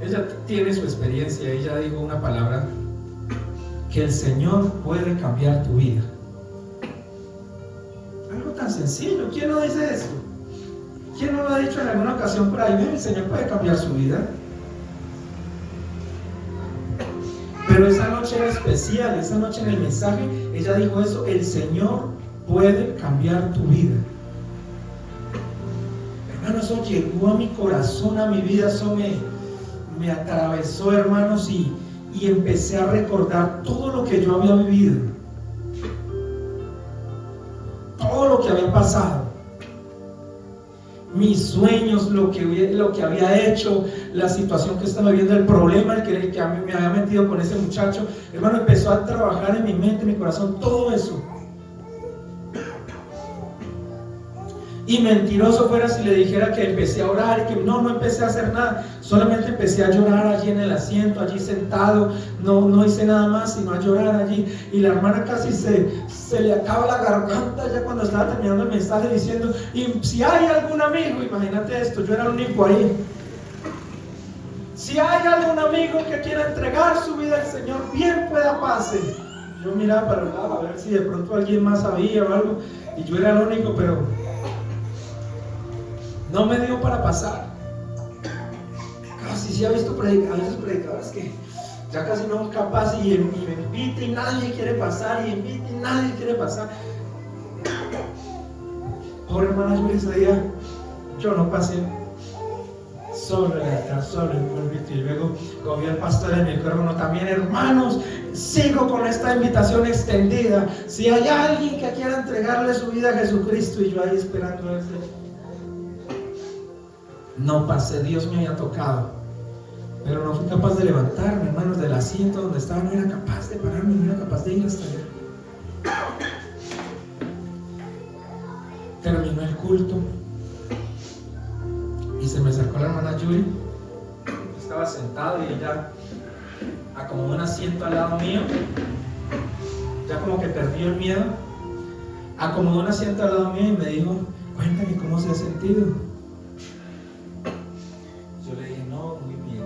Ella tiene su experiencia. Ella dijo una palabra: que el Señor puede cambiar tu vida. Algo tan sencillo. ¿Quién no dice eso? ¿Quién no lo ha dicho en alguna ocasión por ahí? El Señor puede cambiar su vida. Pero esa noche era especial. Esa noche en el mensaje ella dijo eso: el Señor puede cambiar tu vida. Hermano, eso llegó a mi corazón, a mi vida. Eso me atravesó, hermanos, y empecé a recordar todo lo que yo había vivido, todo lo que había pasado, mis sueños, lo que había hecho, la situación que estaba viviendo, el problema que me había metido con ese muchacho. Hermano, empezó a trabajar en mi mente, en mi corazón, todo eso. Y mentiroso fuera si le dijera que empecé a orar y que no empecé a hacer nada. Solamente empecé a llorar allí en el asiento, allí sentado. No hice nada más sino a llorar allí. Y la hermana casi se le acaba la garganta ya cuando estaba terminando el mensaje diciendo, y si hay algún amigo, imagínate esto, yo era el único ahí. Si hay algún amigo que quiera entregar su vida al Señor, bien pueda pase. Yo miraba para el lado a ver si de pronto alguien más sabía o algo. Y yo era el único, pero no me dio para pasar. Casi sí ha visto a veces predicadores que ya casi no es capaz y me invita y nadie quiere pasar, y invita y nadie quiere pasar. Pobre hermana Yuri, ese día yo no pasé, solo el altar, solo el púlpito, y luego como el pastor en el micrófono también. Hermanos, sigo con esta invitación extendida. Si hay alguien que quiera entregarle su vida a Jesucristo, y yo ahí esperando a ese. No pasé, Dios me había tocado, pero no fui capaz de levantarme, hermanos, del asiento donde estaba. No era capaz de pararme, no era capaz de ir hasta allá. Terminó el culto y se me acercó la hermana Yuri. Estaba sentado y ella acomodó un asiento al lado mío, ya como que perdió el miedo. Acomodó un asiento al lado mío y me dijo, cuéntame cómo se ha sentido. Yo le dije, no, muy bien.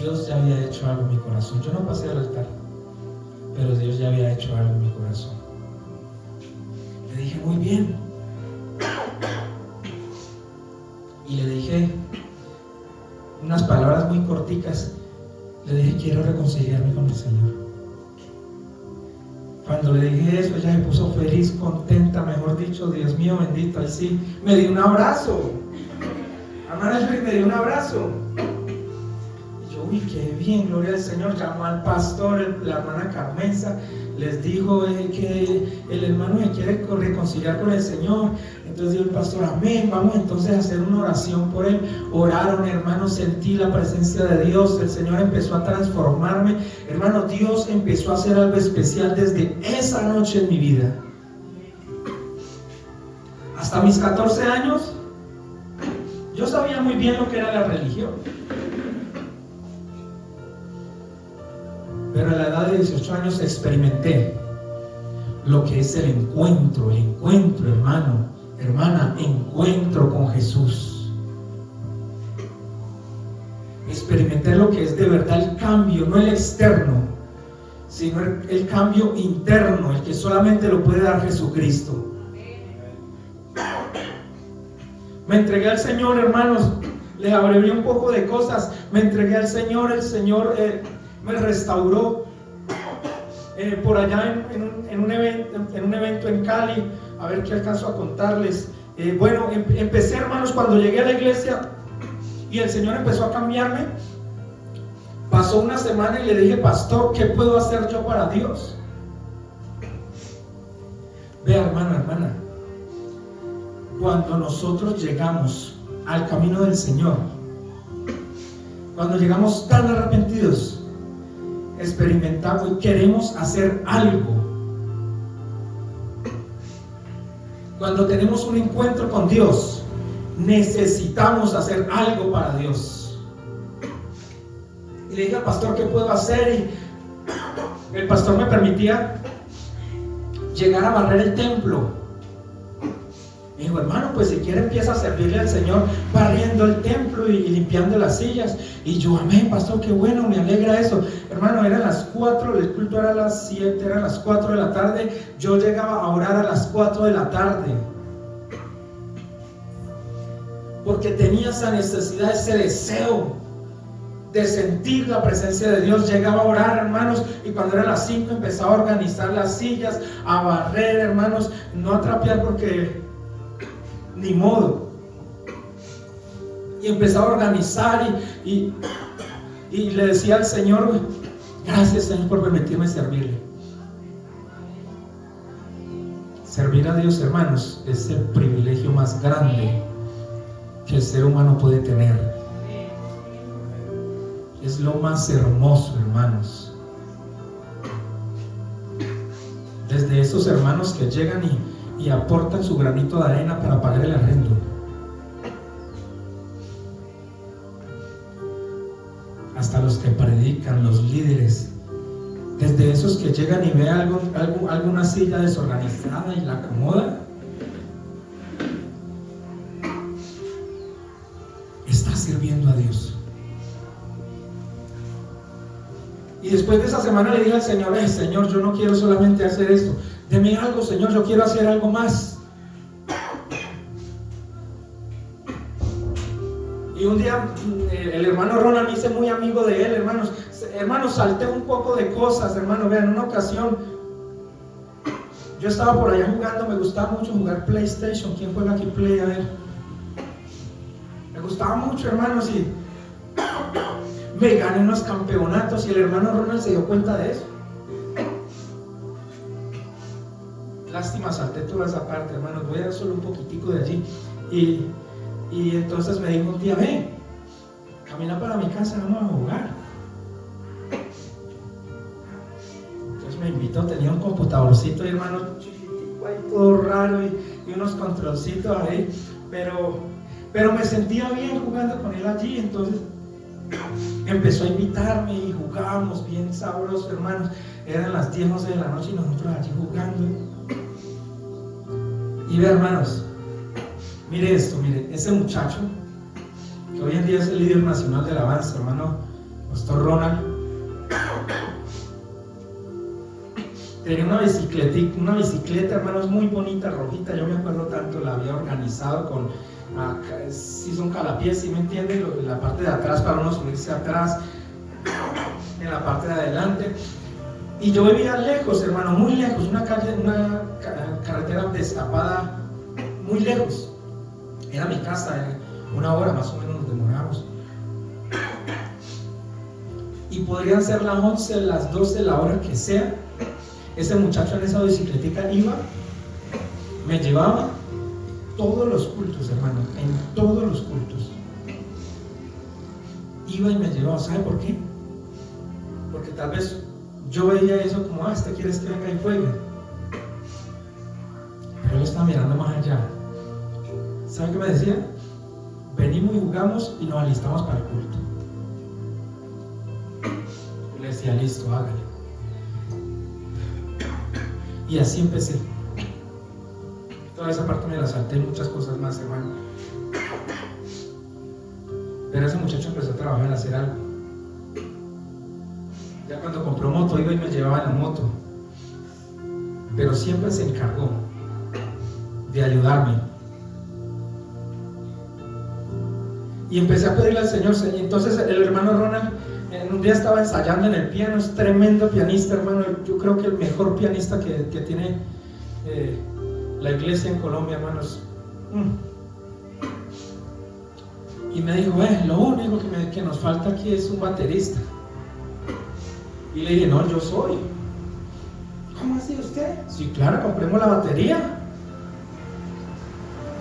Dios ya había hecho algo en mi corazón. Yo no pasé al altar, pero Dios ya había hecho algo en mi corazón. Le dije, muy bien. Y le dije unas palabras muy corticas. Le dije, quiero reconciliarme con el Señor. Cuando le dije eso, ella me puso feliz, contenta, mejor dicho, Dios mío bendito. Ahí sí, me dio un abrazo. Hermana Yuri me dio un abrazo. Y yo, uy, qué bien, gloria al Señor. Llamó al pastor, la hermana Carmenza, les dijo que el hermano me quiere reconciliar con el Señor. Entonces dijo el pastor, amén, vamos entonces a hacer una oración por él. Oraron, hermanos, sentí la presencia de Dios. El Señor empezó a transformarme. Hermano, Dios empezó a hacer algo especial desde esa noche en mi vida. Hasta mis 14 años, yo sabía muy bien lo que era la religión. Pero a la edad de 18 años experimenté lo que es el encuentro, hermano, hermana, encuentro con Jesús. Experimenté lo que es de verdad el cambio, no el externo, sino el cambio interno, el que solamente lo puede dar Jesucristo. Me entregué al Señor, hermanos, les abrevié un poco de cosas. Me entregué al Señor, el Señor me restauró por allá en un evento en Cali. A ver qué alcanzo a contarles. Bueno, empecé, hermanos, cuando llegué a la iglesia y el Señor empezó a cambiarme. Pasó una semana y le dije, pastor, ¿qué puedo hacer yo para Dios? Vea, hermano, hermana, cuando nosotros llegamos al camino del Señor, cuando llegamos tan arrepentidos, experimentamos y queremos hacer algo, cuando tenemos un encuentro con Dios, necesitamos hacer algo para Dios. Y le dije al pastor, ¿qué puedo hacer? Y el pastor me permitía llegar a barrer el templo. Me dijo, hermano, pues si quiere empieza a servirle al Señor barriendo el templo y limpiando las sillas. Y yo, amén, pastor, qué bueno, me alegra eso. Hermano, eran las 4, el culto era a las 7, eran las 4 de la tarde. Yo llegaba a orar a las 4 de la tarde. Porque tenía esa necesidad, ese deseo de sentir la presencia de Dios. Llegaba a orar, hermanos, y cuando eran las 5 empezaba a organizar las sillas, a barrer, hermanos, no a trapear porque ni modo. Y empezaba a organizar y le decía al Señor, gracias, Señor, por permitirme servirle. Servir a Dios, hermanos, es el privilegio más grande que el ser humano puede tener. Es lo más hermoso, hermanos. Desde esos hermanos que llegan y aportan su granito de arena para pagar el arrendo. Hasta los que predican, los líderes, desde esos que llegan y ven alguna silla desorganizada y la acomodan, está sirviendo a Dios. Y después de esa semana le dije al Señor: Señor, yo no quiero solamente hacer esto, deme algo, Señor, yo quiero hacer algo más. Y un día el hermano Ronald me hice muy amigo de él, hermanos, salté un poco de cosas, hermano. Vean, en una ocasión yo estaba por allá jugando, me gustaba mucho jugar PlayStation. ¿Quién juega aquí Play? A ver, me gustaba mucho, hermanos, y me gané unos campeonatos, y el hermano Ronald se dio cuenta de eso. Lástima, salté toda esa parte, hermanos, voy a dar solo un poquitico de allí. Y entonces me dijo un día: ven, camina para mi casa, vamos a jugar. Entonces me invitó, tenía un computadorcito, hermano, chiquitico ahí, todo raro, y unos controlcitos ahí, pero me sentía bien jugando con él allí. Entonces empezó a invitarme y jugábamos bien sabroso, hermanos. Eran las 10, 11 de la noche y nosotros allí jugando. Y ve, hermanos, mire esto, mire, ese muchacho que hoy en día es el líder nacional de alabanza, hermano Pastor Ronald, tenía una bicicleta, hermanos, muy bonita, rojita. Yo me acuerdo tanto, la había organizado con si son calapiés, ¿sí me entienden? La parte de atrás para uno subirse atrás, en la parte de adelante. Y yo vivía lejos, hermano, muy lejos, una carretera destapada, muy lejos. Era mi casa, 1 hora más o menos nos demoramos. Y podrían ser las 11, las 12, la hora que sea. Ese muchacho en esa bicicletica iba, me llevaba todos los cultos, hermano, en todos los cultos. Iba y me llevaba. ¿Sabe por qué? Porque tal vez yo veía eso como: ¿este quieres que venga y juegue? Pero él estaba mirando más allá. ¿Sabe qué me decía? Venimos y jugamos y nos alistamos para el culto. Yo le decía: listo, hágale. Y así empecé. Toda esa parte me la salté, y muchas cosas más, hermano. Pero ese muchacho empezó a trabajar en hacer algo. Ya cuando compró moto, iba y me llevaba en la moto. Pero siempre se encargó de ayudarme. Y empecé a pedirle al Señor. Entonces el hermano Ronald un día estaba ensayando en el piano. Es tremendo pianista, hermano. Yo creo que el mejor pianista que tiene la iglesia en Colombia, hermanos. Y me dijo: lo único que nos falta aquí es un baterista. Y le dije: no, yo soy. ¿Cómo así usted? Sí, claro, compremos la batería.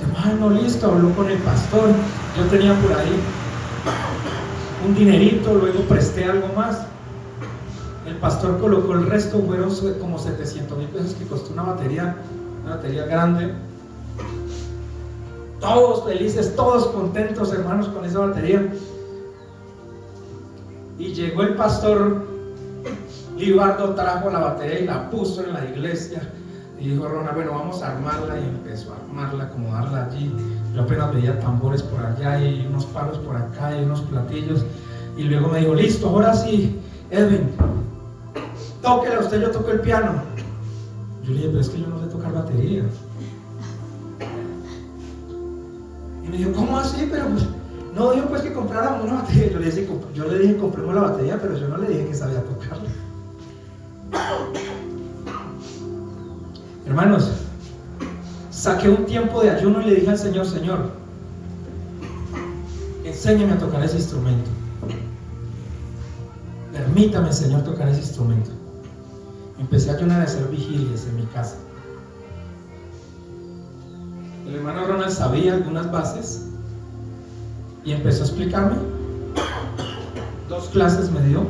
Hermano, listo, habló con el pastor. Yo tenía por ahí un dinerito, luego presté algo más. El pastor colocó el resto, fueron como 700,000 pesos que costó una batería grande. Todos felices, todos contentos, hermanos, con esa batería. Y llegó el pastor Libardo, trajo la batería y la puso en la iglesia. Y dijo: Ronald, bueno, vamos a armarla. Y empezó a armarla, acomodarla allí. Yo apenas veía tambores por allá y unos palos por acá y unos platillos. Y luego me dijo: listo, ahora sí, Edwin, tóquela usted, yo toco el piano. Yo le dije: pero es que yo no sé tocar batería. Y me dijo: ¿cómo así? Pero pues, no dijo pues que compráramos una batería. Yo le dije: compremos la batería, pero yo no le dije que sabía tocarla. Hermanos, saqué un tiempo de ayuno y le dije al Señor: Señor, enséñame a tocar ese instrumento. Permítame, Señor, tocar ese instrumento. Empecé a ayunar, a hacer vigilias en mi casa. El hermano Ronald sabía algunas bases y empezó a explicarme. 2 clases me dio,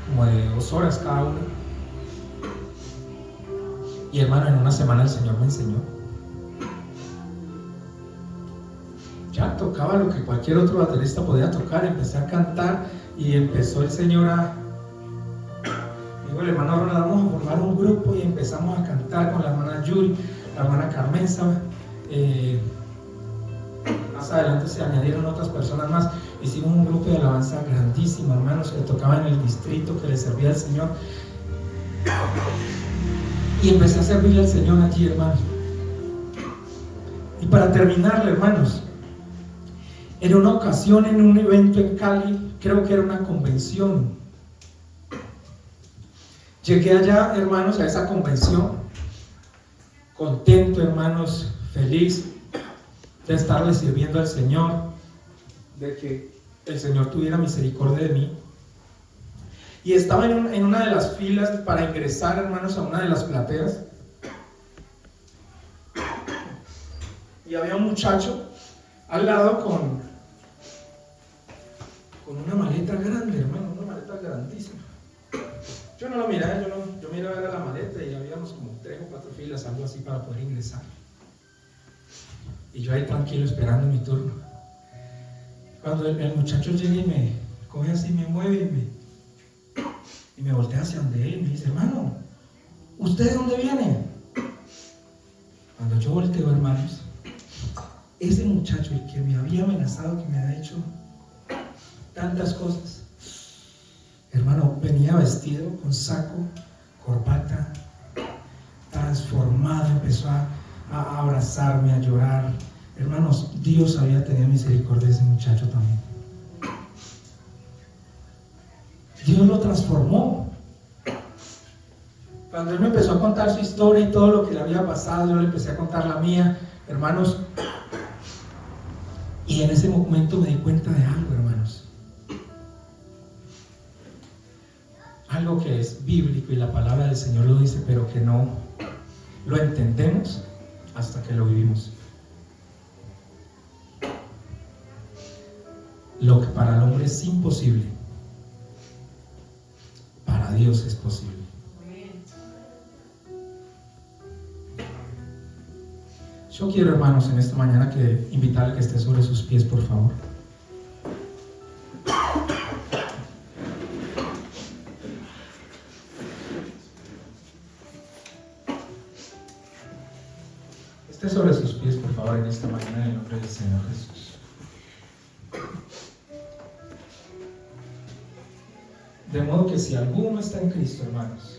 como de 2 horas cada una. Y hermano, en una semana el Señor me enseñó. Ya tocaba lo que cualquier otro baterista podía tocar, empecé a cantar y empezó el Señor a... Digo, el hermano Ronald, vamos a formar un grupo y empezamos a cantar con la hermana Yuri, la hermana Carmenza. Más adelante se añadieron otras personas más. Hicimos un grupo de alabanza grandísimo, hermanos, que tocaba en el distrito, que le servía al Señor. Y empecé a servirle al Señor allí, hermanos. Y para terminarle, hermanos, era una ocasión en un evento en Cali, creo que era una convención. Llegué allá, hermanos, a esa convención, contento, hermanos, feliz de estarle sirviendo al Señor, de que el Señor tuviera misericordia de mí. Y estaba en una de las filas para ingresar, hermanos, a una de las plateas. Y había un muchacho al lado con una maleta grande, hermano, una maleta grandísima. Yo no lo miré, yo miraba a la maleta y habíamos como 3 o 4 filas, algo así, para poder ingresar. Y yo ahí tranquilo esperando mi turno. Cuando el muchacho llega y me coge así, me mueve y me voltea hacia donde él y me dice: hermano, ¿usted de dónde viene? Cuando yo volteo, hermanos, ese muchacho, el que me había amenazado, que me había hecho tantas cosas, hermano, venía vestido con saco, corbata, transformado, empezó a abrazarme, a llorar. Hermanos, Dios había tenido misericordia de ese muchacho también. Dios lo transformó. Cuando él me empezó a contar su historia y todo lo que le había pasado, yo le empecé a contar la mía, hermanos. Y en ese momento me di cuenta de algo, hermanos. Algo que es bíblico y la palabra del Señor lo dice, pero que no lo entendemos hasta que lo vivimos. Lo que para el hombre es imposible, para Dios es posible. Yo quiero, hermanos, en esta mañana invitarle a que esté sobre sus pies, por favor. Esté sobre sus pies, por favor, en esta mañana, en el nombre del Señor Jesús. De modo que si alguno está en Cristo, hermanos,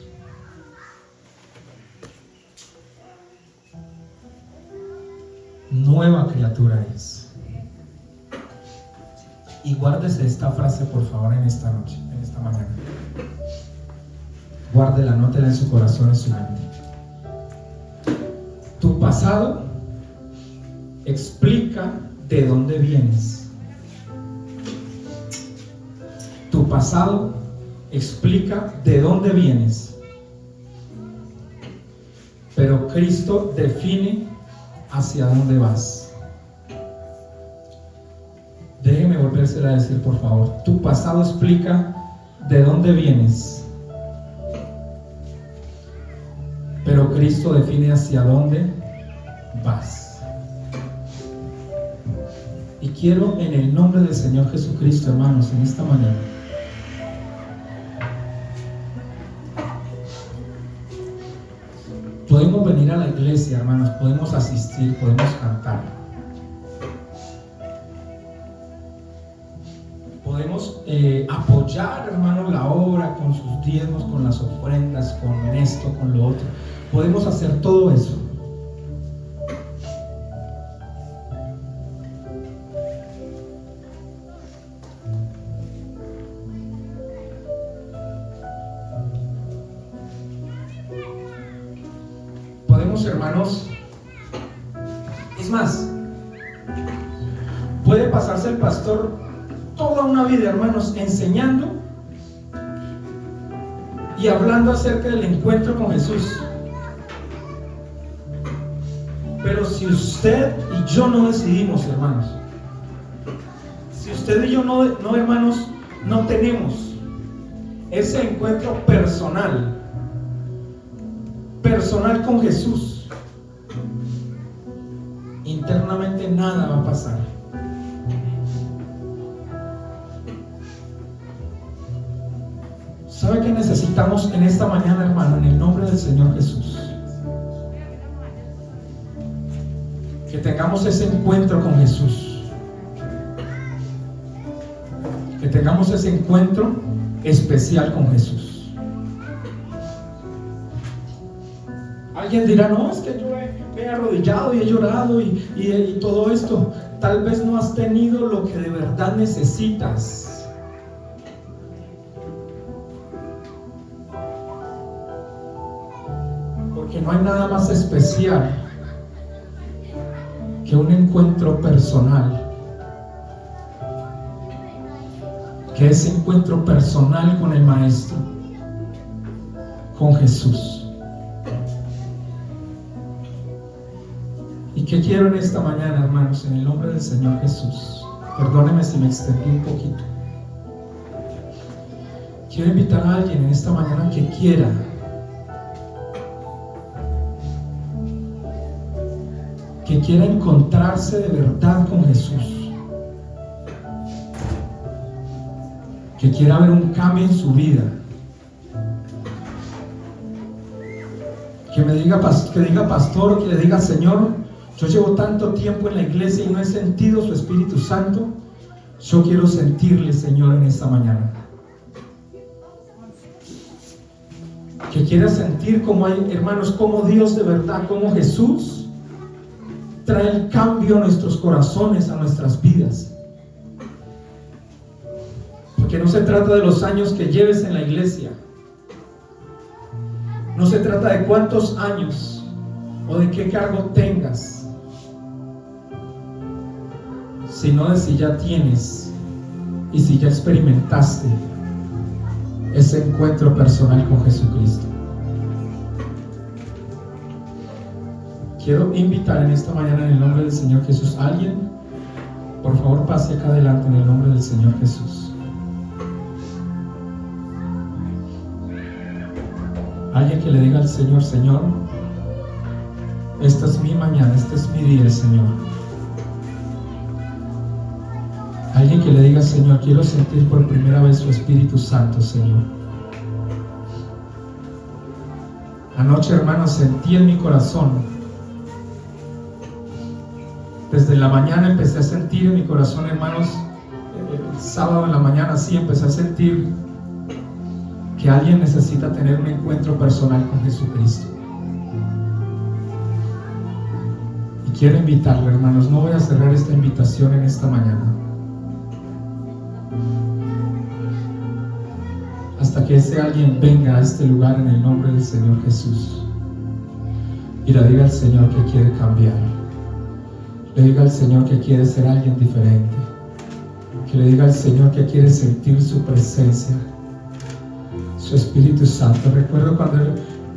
nueva criatura es. Y guárdese esta frase, por favor, en esta noche, en esta mañana. Guárdela, anótela en su corazón, en su mente. Tu pasado explica de dónde vienes. Tu pasado explica de dónde vienes. Pero Cristo define hacia dónde vas. Déjeme volvérsela a decir, por favor. Tu pasado explica de dónde vienes, pero Cristo define hacia dónde vas. Y quiero, en el nombre del Señor Jesucristo, hermanos, en esta mañana, podemos venir a la iglesia, hermanos, podemos asistir, podemos cantar, podemos apoyar, hermanos, la obra con sus diezmos, con las ofrendas, con esto, con lo otro. Podemos hacer todo eso. Hermanos, es más, puede pasarse el pastor toda una vida, hermanos, enseñando y hablando acerca del encuentro con Jesús, pero si usted y yo no decidimos, hermanos, si usted y yo no, hermanos, no tenemos ese encuentro personal personal con Jesús, internamente nada va a pasar. ¿Sabe qué necesitamos en esta mañana, hermano? En el nombre del Señor Jesús, que tengamos ese encuentro con Jesús, que tengamos ese encuentro especial con Jesús. Alguien dirá, no, es que yo me he arrodillado y he llorado y todo esto. Tal vez no has tenido lo que de verdad necesitas. Porque no hay nada más especial que un encuentro personal, que ese encuentro personal con el Maestro, con Jesús. ¿Y qué quiero en esta mañana, hermanos? En el nombre del Señor Jesús, perdóneme si me extendí un poquito. Quiero invitar a alguien en esta mañana que quiera encontrarse de verdad con Jesús, que quiera ver un cambio en su vida, que diga pastor, que le diga, Señor, yo llevo tanto tiempo en la iglesia y no he sentido su Espíritu Santo. Yo quiero sentirle, Señor, en esta mañana. Que quiera sentir como hay, hermanos, como Dios de verdad, como Jesús trae el cambio a nuestros corazones, a nuestras vidas. Porque no se trata de los años que lleves en la iglesia, no se trata de cuántos años o de qué cargo tengas, sino de si ya tienes y si ya experimentaste ese encuentro personal con Jesucristo. Quiero invitar en esta mañana en el nombre del Señor Jesús. Alguien, por favor, pase acá adelante en el nombre del Señor Jesús. Alguien que le diga al Señor, Señor, esta es mi mañana, este es mi día, Señor. Alguien que le diga, Señor, quiero sentir por primera vez su Espíritu Santo, Señor. Anoche, hermanos, sentí en mi corazón. Desde la mañana empecé a sentir en mi corazón, hermanos, el sábado en la mañana sí empecé a sentir que alguien necesita tener un encuentro personal con Jesucristo. Y quiero invitarlo, hermanos, no voy a cerrar esta invitación en esta mañana hasta que ese alguien venga a este lugar en el nombre del Señor Jesús y le diga al Señor que quiere cambiar. Le diga al Señor que quiere ser alguien diferente, que le diga al Señor que quiere sentir su presencia, su Espíritu Santo. Recuerdo cuando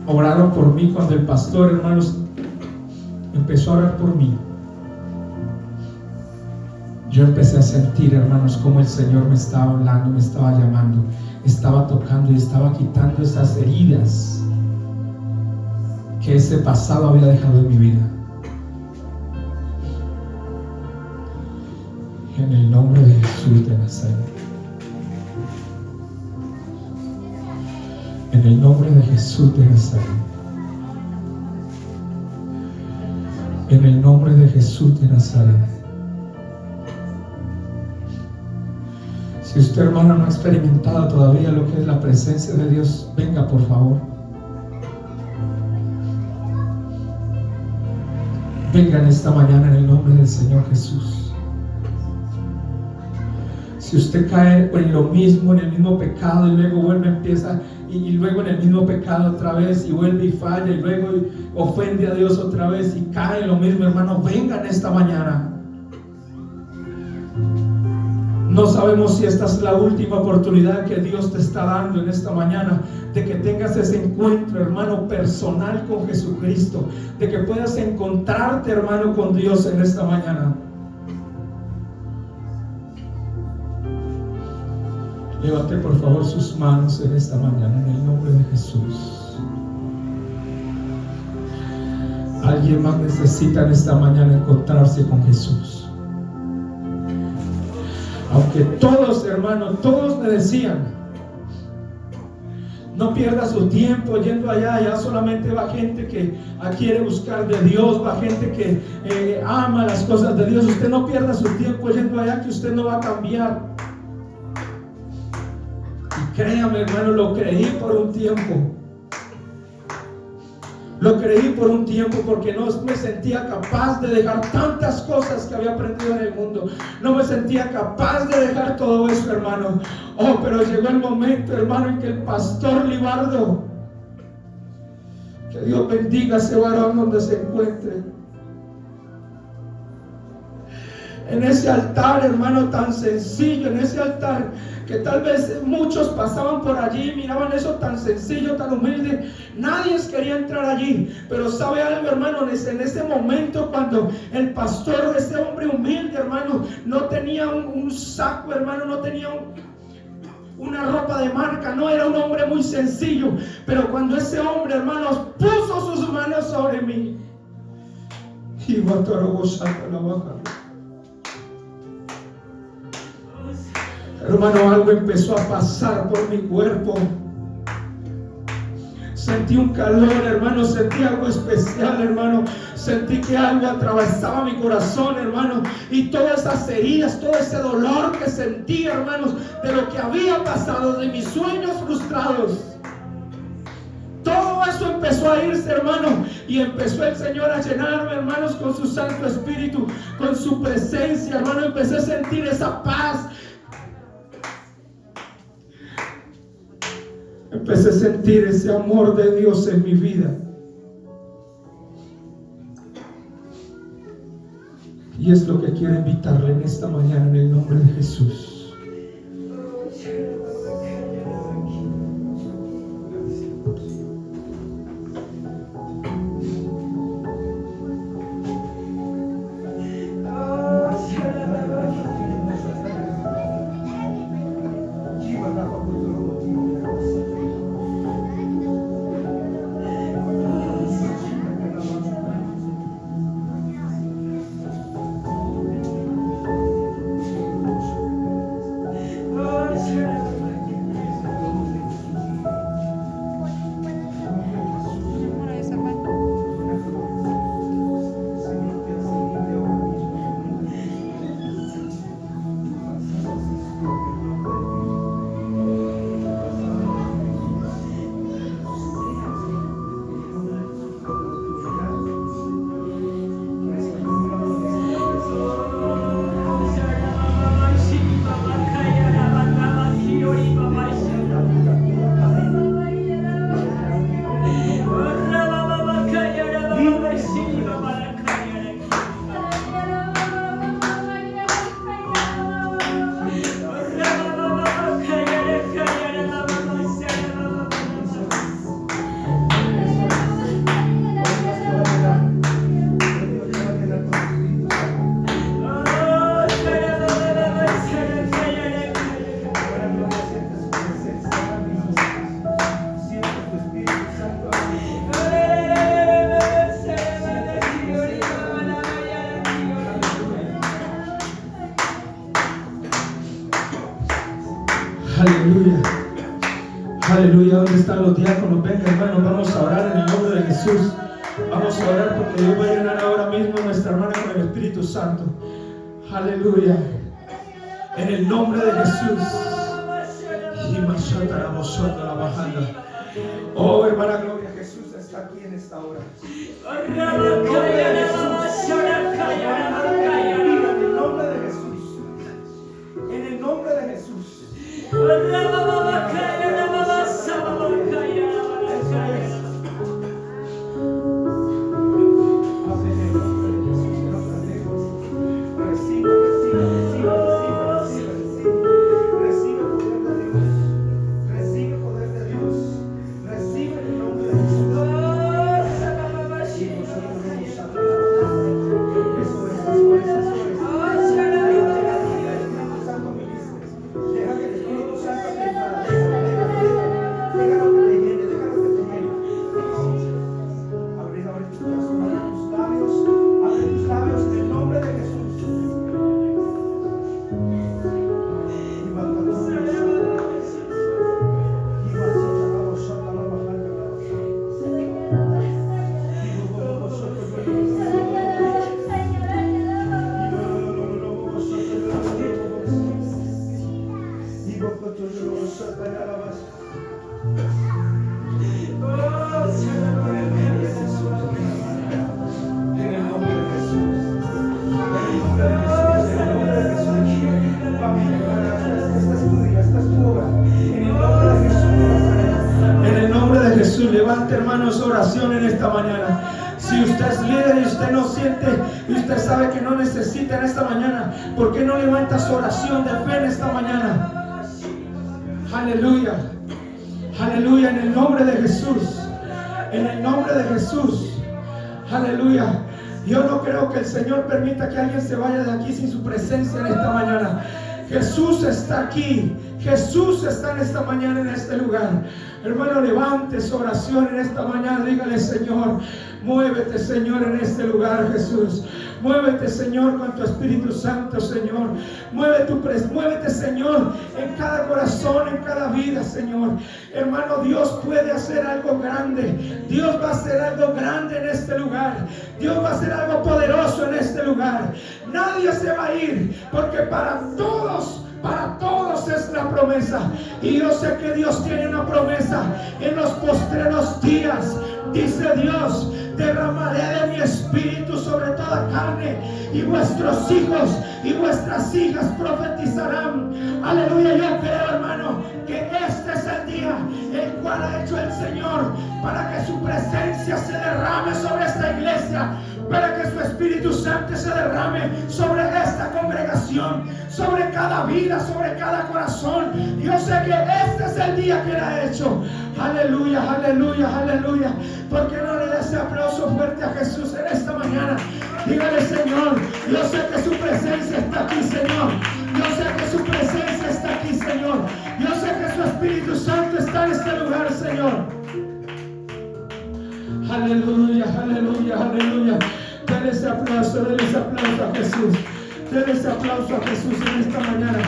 oraron por mí, cuando el pastor, hermanos, empezó a orar por mí. Yo empecé a sentir, hermanos, cómo el Señor me estaba hablando, me estaba llamando, estaba tocando y estaba quitando esas heridas que ese pasado había dejado en mi vida. En el nombre de Jesús de Nazaret. En el nombre de Jesús de Nazaret. En el nombre de Jesús de Nazaret. Si usted, hermano, no ha experimentado todavía lo que es la presencia de Dios, venga, por favor. Venga en esta mañana en el nombre del Señor Jesús. Si usted cae en lo mismo, en el mismo pecado, y luego vuelve, empieza, y luego en el mismo pecado otra vez, y vuelve y falla, y luego ofende a Dios otra vez, y cae en lo mismo, hermano, venga en esta mañana. No sabemos si esta es la última oportunidad que Dios te está dando en esta mañana, de que tengas ese encuentro, hermano, personal con Jesucristo, de que puedas encontrarte, hermano, con Dios en esta mañana. Levante por favor sus manos en esta mañana en el nombre de Jesús. Alguien más necesita en esta mañana encontrarse con Jesús. Aunque todos, hermanos, todos me decían, no pierda su tiempo yendo allá. Allá solamente va gente que quiere buscar de Dios, va gente que ama las cosas de Dios. Usted no pierda su tiempo yendo allá, que usted no va a cambiar. Y créame, hermano, lo creí por un tiempo. Lo creí por un tiempo porque no me sentía capaz de dejar tantas cosas que había aprendido en el mundo. No me sentía capaz de dejar todo eso, hermano. Oh, pero llegó el momento, hermano, en que el pastor Libardo, que Dios bendiga a ese varón donde se encuentre, en ese altar, hermano, tan sencillo, en ese altar que tal vez muchos pasaban por allí, miraban eso tan sencillo, tan humilde, nadie quería entrar allí. Pero sabe algo, hermano, en ese momento cuando el pastor, ese hombre humilde, hermano, no tenía un saco, hermano, no tenía una ropa de marca, no, era un hombre muy sencillo, pero cuando ese hombre, hermano, puso sus manos sobre mí, y hermano, algo empezó a pasar por mi cuerpo. Sentí un calor, hermano, sentí algo especial, hermano. Sentí que algo atravesaba mi corazón, hermano. Y todas esas heridas, todo ese dolor que sentí, hermanos, de lo que había pasado, de mis sueños frustrados, todo eso empezó a irse, hermano. Y empezó el Señor a llenarme, hermanos, con su Santo Espíritu, con su presencia, hermano. Empecé a sentir esa paz. Empecé a sentir ese amor de Dios en mi vida. Y es lo que quiero invitarle en esta mañana en el nombre de Jesús. Aleluya, aleluya. ¿Dónde están los diáconos? Venga, hermanos, vamos a orar en el nombre de Jesús. Vamos a orar porque Dios va a llenar ahora mismo a nuestra hermana con el Espíritu Santo. Aleluya, en el nombre de Jesús. Oh, hermana Gloria, Jesús está aquí en esta hora. En el nombre de Jesús. En el nombre de Jesús. Recibe el nombre de Jesús. Levante, hermanos, oración en esta mañana. Si usted es líder y usted no siente y usted sabe que no necesita en esta mañana, ¿por qué no levanta su oración de fe en esta mañana? Aleluya. Aleluya, en el nombre de Jesús. En el nombre de Jesús. Aleluya. Yo no creo que el Señor permita que alguien se vaya de aquí sin su presencia en esta mañana. Jesús está aquí. Jesús está en esta mañana en este lugar. Hermano, levante su oración en esta mañana. Dígale: Señor, muévete, Señor, en este lugar, Jesús. Muévete, Señor, con tu Espíritu Santo, Señor. Muévete, Señor, en cada corazón, en cada vida, Señor. Hermano, Dios puede hacer algo grande. Dios va a hacer algo grande en este lugar. Dios va a hacer algo poderoso en este lugar. Nadie se va a ir, porque para todos es la promesa. Y yo sé que Dios tiene una promesa en los postreros días. Dice Dios: derramaré de mi espíritu sobre toda carne, y vuestros hijos y vuestras hijas profetizarán. Aleluya. Yo creo, hermano, que este es el día el cual ha hecho el Señor para que su presencia se derrame sobre esta iglesia, para que su Espíritu Santo se derrame sobre esta congregación, sobre cada vida, sobre cada corazón. Yo sé que este es el día que Él ha hecho. Aleluya, aleluya, aleluya. ¿Por qué no le da ese aplauso fuerte a Jesús en esta mañana? Dígale: Señor, yo sé que su presencia está aquí, Señor. Yo sé que su presencia está aquí, Señor. Yo sé que su Espíritu Santo está en este lugar, Señor. Aleluya, aleluya, aleluya. Dale ese aplauso a Jesús. Dale ese aplauso a Jesús en esta mañana.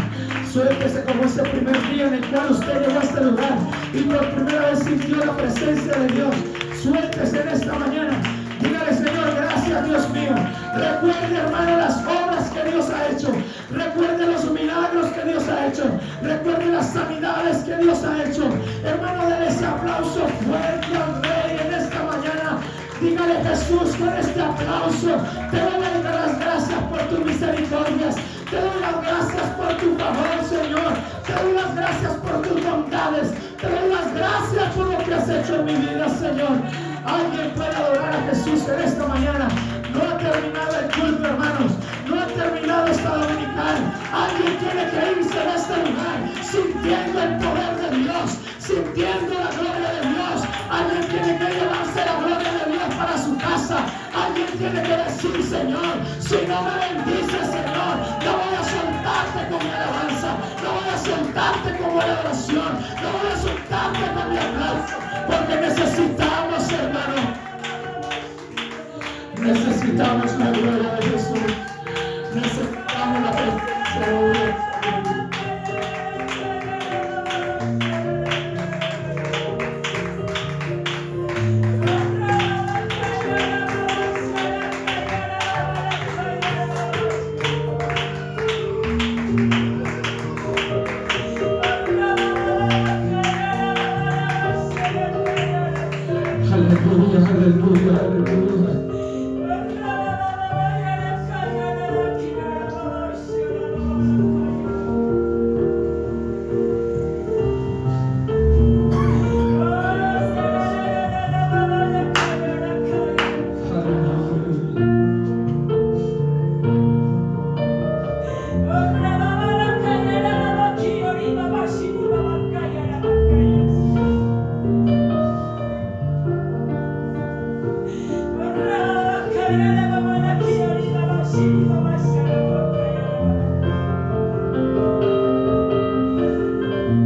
Suéltese como ese primer día en el cual usted llegó a este lugar y por primera vez sintió la presencia de Dios. Suéltese en esta mañana. Dígale: Señor, gracias, Dios mío. Recuerde, hermano, las obras que Dios ha hecho. Recuerde los milagros que Dios ha hecho. Recuerde las sanidades que Dios ha hecho. Hermano, dale ese aplauso fuerte al Rey en esta mañana. Dígale: Jesús, con este aplauso te doy las gracias por tus misericordias. Te doy las gracias por tu favor, Señor. Te doy las gracias por tus bondades. Te doy las gracias por lo que has hecho en mi vida, Señor. Alguien puede adorar a Jesús en esta mañana. No ha terminado el culto, hermanos. No ha terminado esta dominical. Alguien tiene que irse de este lugar sintiendo el poder de Dios, sintiendo la gloria de Dios. Alguien tiene que llevarse la gloria de Dios para su casa. Alguien tiene que decir: Señor, si no me bendices, Señor, no voy a soltarte con mi alabanza, no voy a soltarte con mi adoración, no voy a soltarte con mi aplauso, porque necesitamos, hermano, necesitamos la gloria de Jesús, necesitamos la presencia de Dios. Aleluya, aleluya, aleluya.